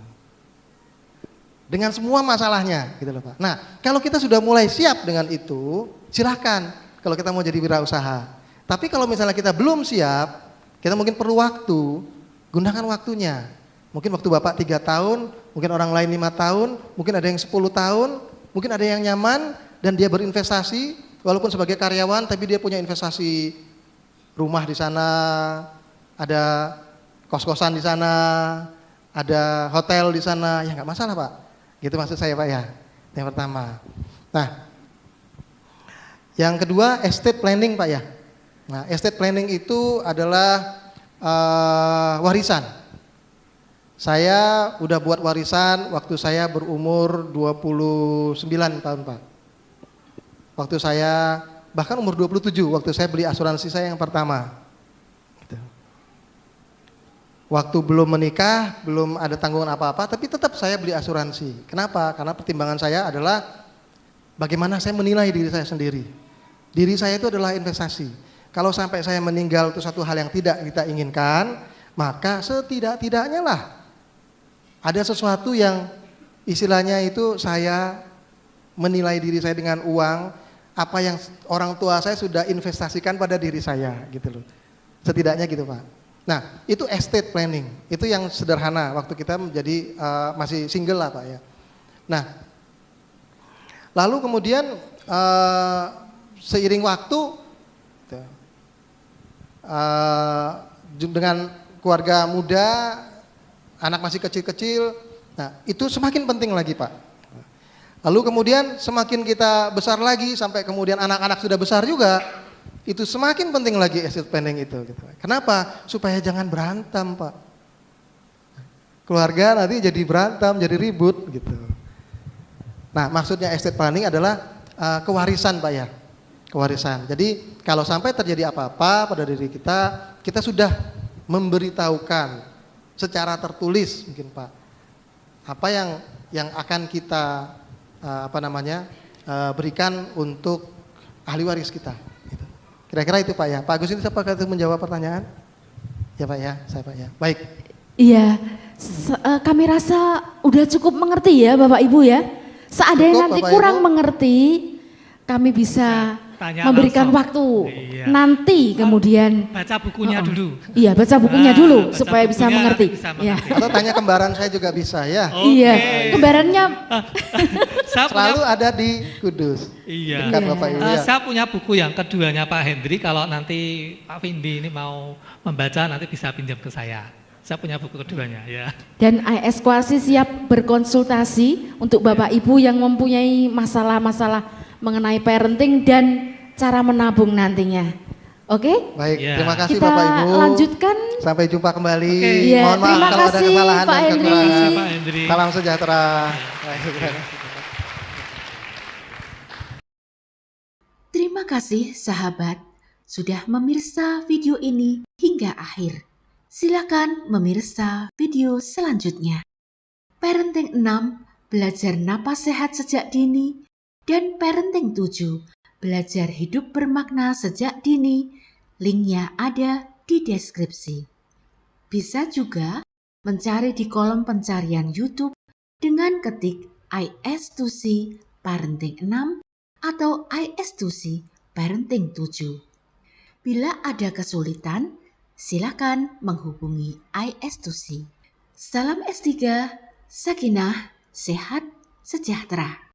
Dengan semua masalahnya, gitu loh Pak. Nah, kalau kita sudah mulai siap dengan itu, silahkan kalau kita mau jadi wirausaha. Tapi kalau misalnya kita belum siap, kita mungkin perlu waktu, gunakan waktunya. Mungkin waktu Bapak 3 tahun, mungkin orang lain 5 tahun, mungkin ada yang 10 tahun, mungkin ada yang nyaman dan dia berinvestasi, walaupun sebagai karyawan, tapi dia punya investasi rumah di sana, ada kos-kosan di sana, ada hotel di sana, ya nggak masalah Pak. Gitu maksud saya Pak ya, yang pertama. Nah, yang kedua estate planning Pak ya. Nah, estate planning itu adalah warisan. Saya udah buat warisan waktu saya berumur 29 tahun Pak. Waktu saya, bahkan umur 27, waktu saya beli asuransi saya yang pertama. Waktu belum menikah, belum ada tanggungan apa-apa, tapi tetap saya beli asuransi. Kenapa? Karena pertimbangan saya adalah bagaimana saya menilai diri saya sendiri. Diri saya itu adalah investasi. Kalau sampai saya meninggal itu satu hal yang tidak kita inginkan, maka setidak-tidaknya lah ada sesuatu yang istilahnya itu saya menilai diri saya dengan uang, apa yang orang tua saya sudah investasikan pada diri saya gitu loh. Setidaknya gitu Pak. Nah, itu estate planning, itu yang sederhana waktu kita menjadi masih single lah Pak ya. Nah, lalu kemudian seiring waktu dengan keluarga muda, anak masih kecil-kecil, nah itu semakin penting lagi Pak. Lalu kemudian semakin kita besar lagi sampai kemudian anak-anak sudah besar juga, itu semakin penting lagi estate planning itu. Gitu. Kenapa? Supaya jangan berantem Pak. Keluarga nanti jadi berantem, jadi ribut gitu. Nah maksudnya estate planning adalah kewarisan Pak ya. Kewarisan. Jadi kalau sampai terjadi apa-apa pada diri kita, kita sudah memberitahukan secara tertulis mungkin Pak. Apa yang akan kita berikan untuk ahli waris kita. Kira-kira itu Pak ya. Pak Agus ini apakah itu menjawab pertanyaan? Ya Pak ya, saya Pak ya. Baik. Iya, kami rasa udah cukup mengerti ya Bapak Ibu ya. Seandainya nanti Bapak kurang Ibu mengerti, kami bisa Tanya memberikan langsung. waktu Iya. nanti kemudian. Baca bukunya dulu. Iya, baca bukunya Nah, dulu baca supaya bisa bukunya mengerti. nanti bisa Ya. mengerti. Atau tanya kembaran saya juga bisa ya. Iya, kembarannya Saya punya, Selalu ada di Kudus. iya. Dekat Bapak Ibu ya. Saya punya buku yang keduanya Pak Hendri, kalau nanti Pak Vindi ini mau membaca nanti bisa pinjam ke saya. Saya punya buku keduanya ya. dan AS Kuasi siap berkonsultasi untuk Bapak Ibu yang mempunyai masalah-masalah mengenai parenting dan cara menabung nantinya. Oke? Baik, Ya. terima kasih Kita Bapak Ibu. lanjutkan. Sampai jumpa kembali. Oke. Iya, Mohon maaf terima kalau ada kasih, kesalahan Pak dan Hendri. kekurangan. Terima kasih, Pak Hendri. Salam sejahtera. Baik. Terima kasih sahabat sudah memirsa video ini hingga akhir. Silakan memirsa video selanjutnya. Parenting 6, belajar napas sehat sejak dini, dan Parenting 7, belajar hidup bermakna sejak dini. Linknya ada di deskripsi. Bisa juga mencari di kolom pencarian YouTube dengan ketik IS2C Parenting 6 atau IS2C Parenting 7. Bila ada kesulitan, silakan menghubungi IS2C. Salam S3, sakinah, sehat, sejahtera.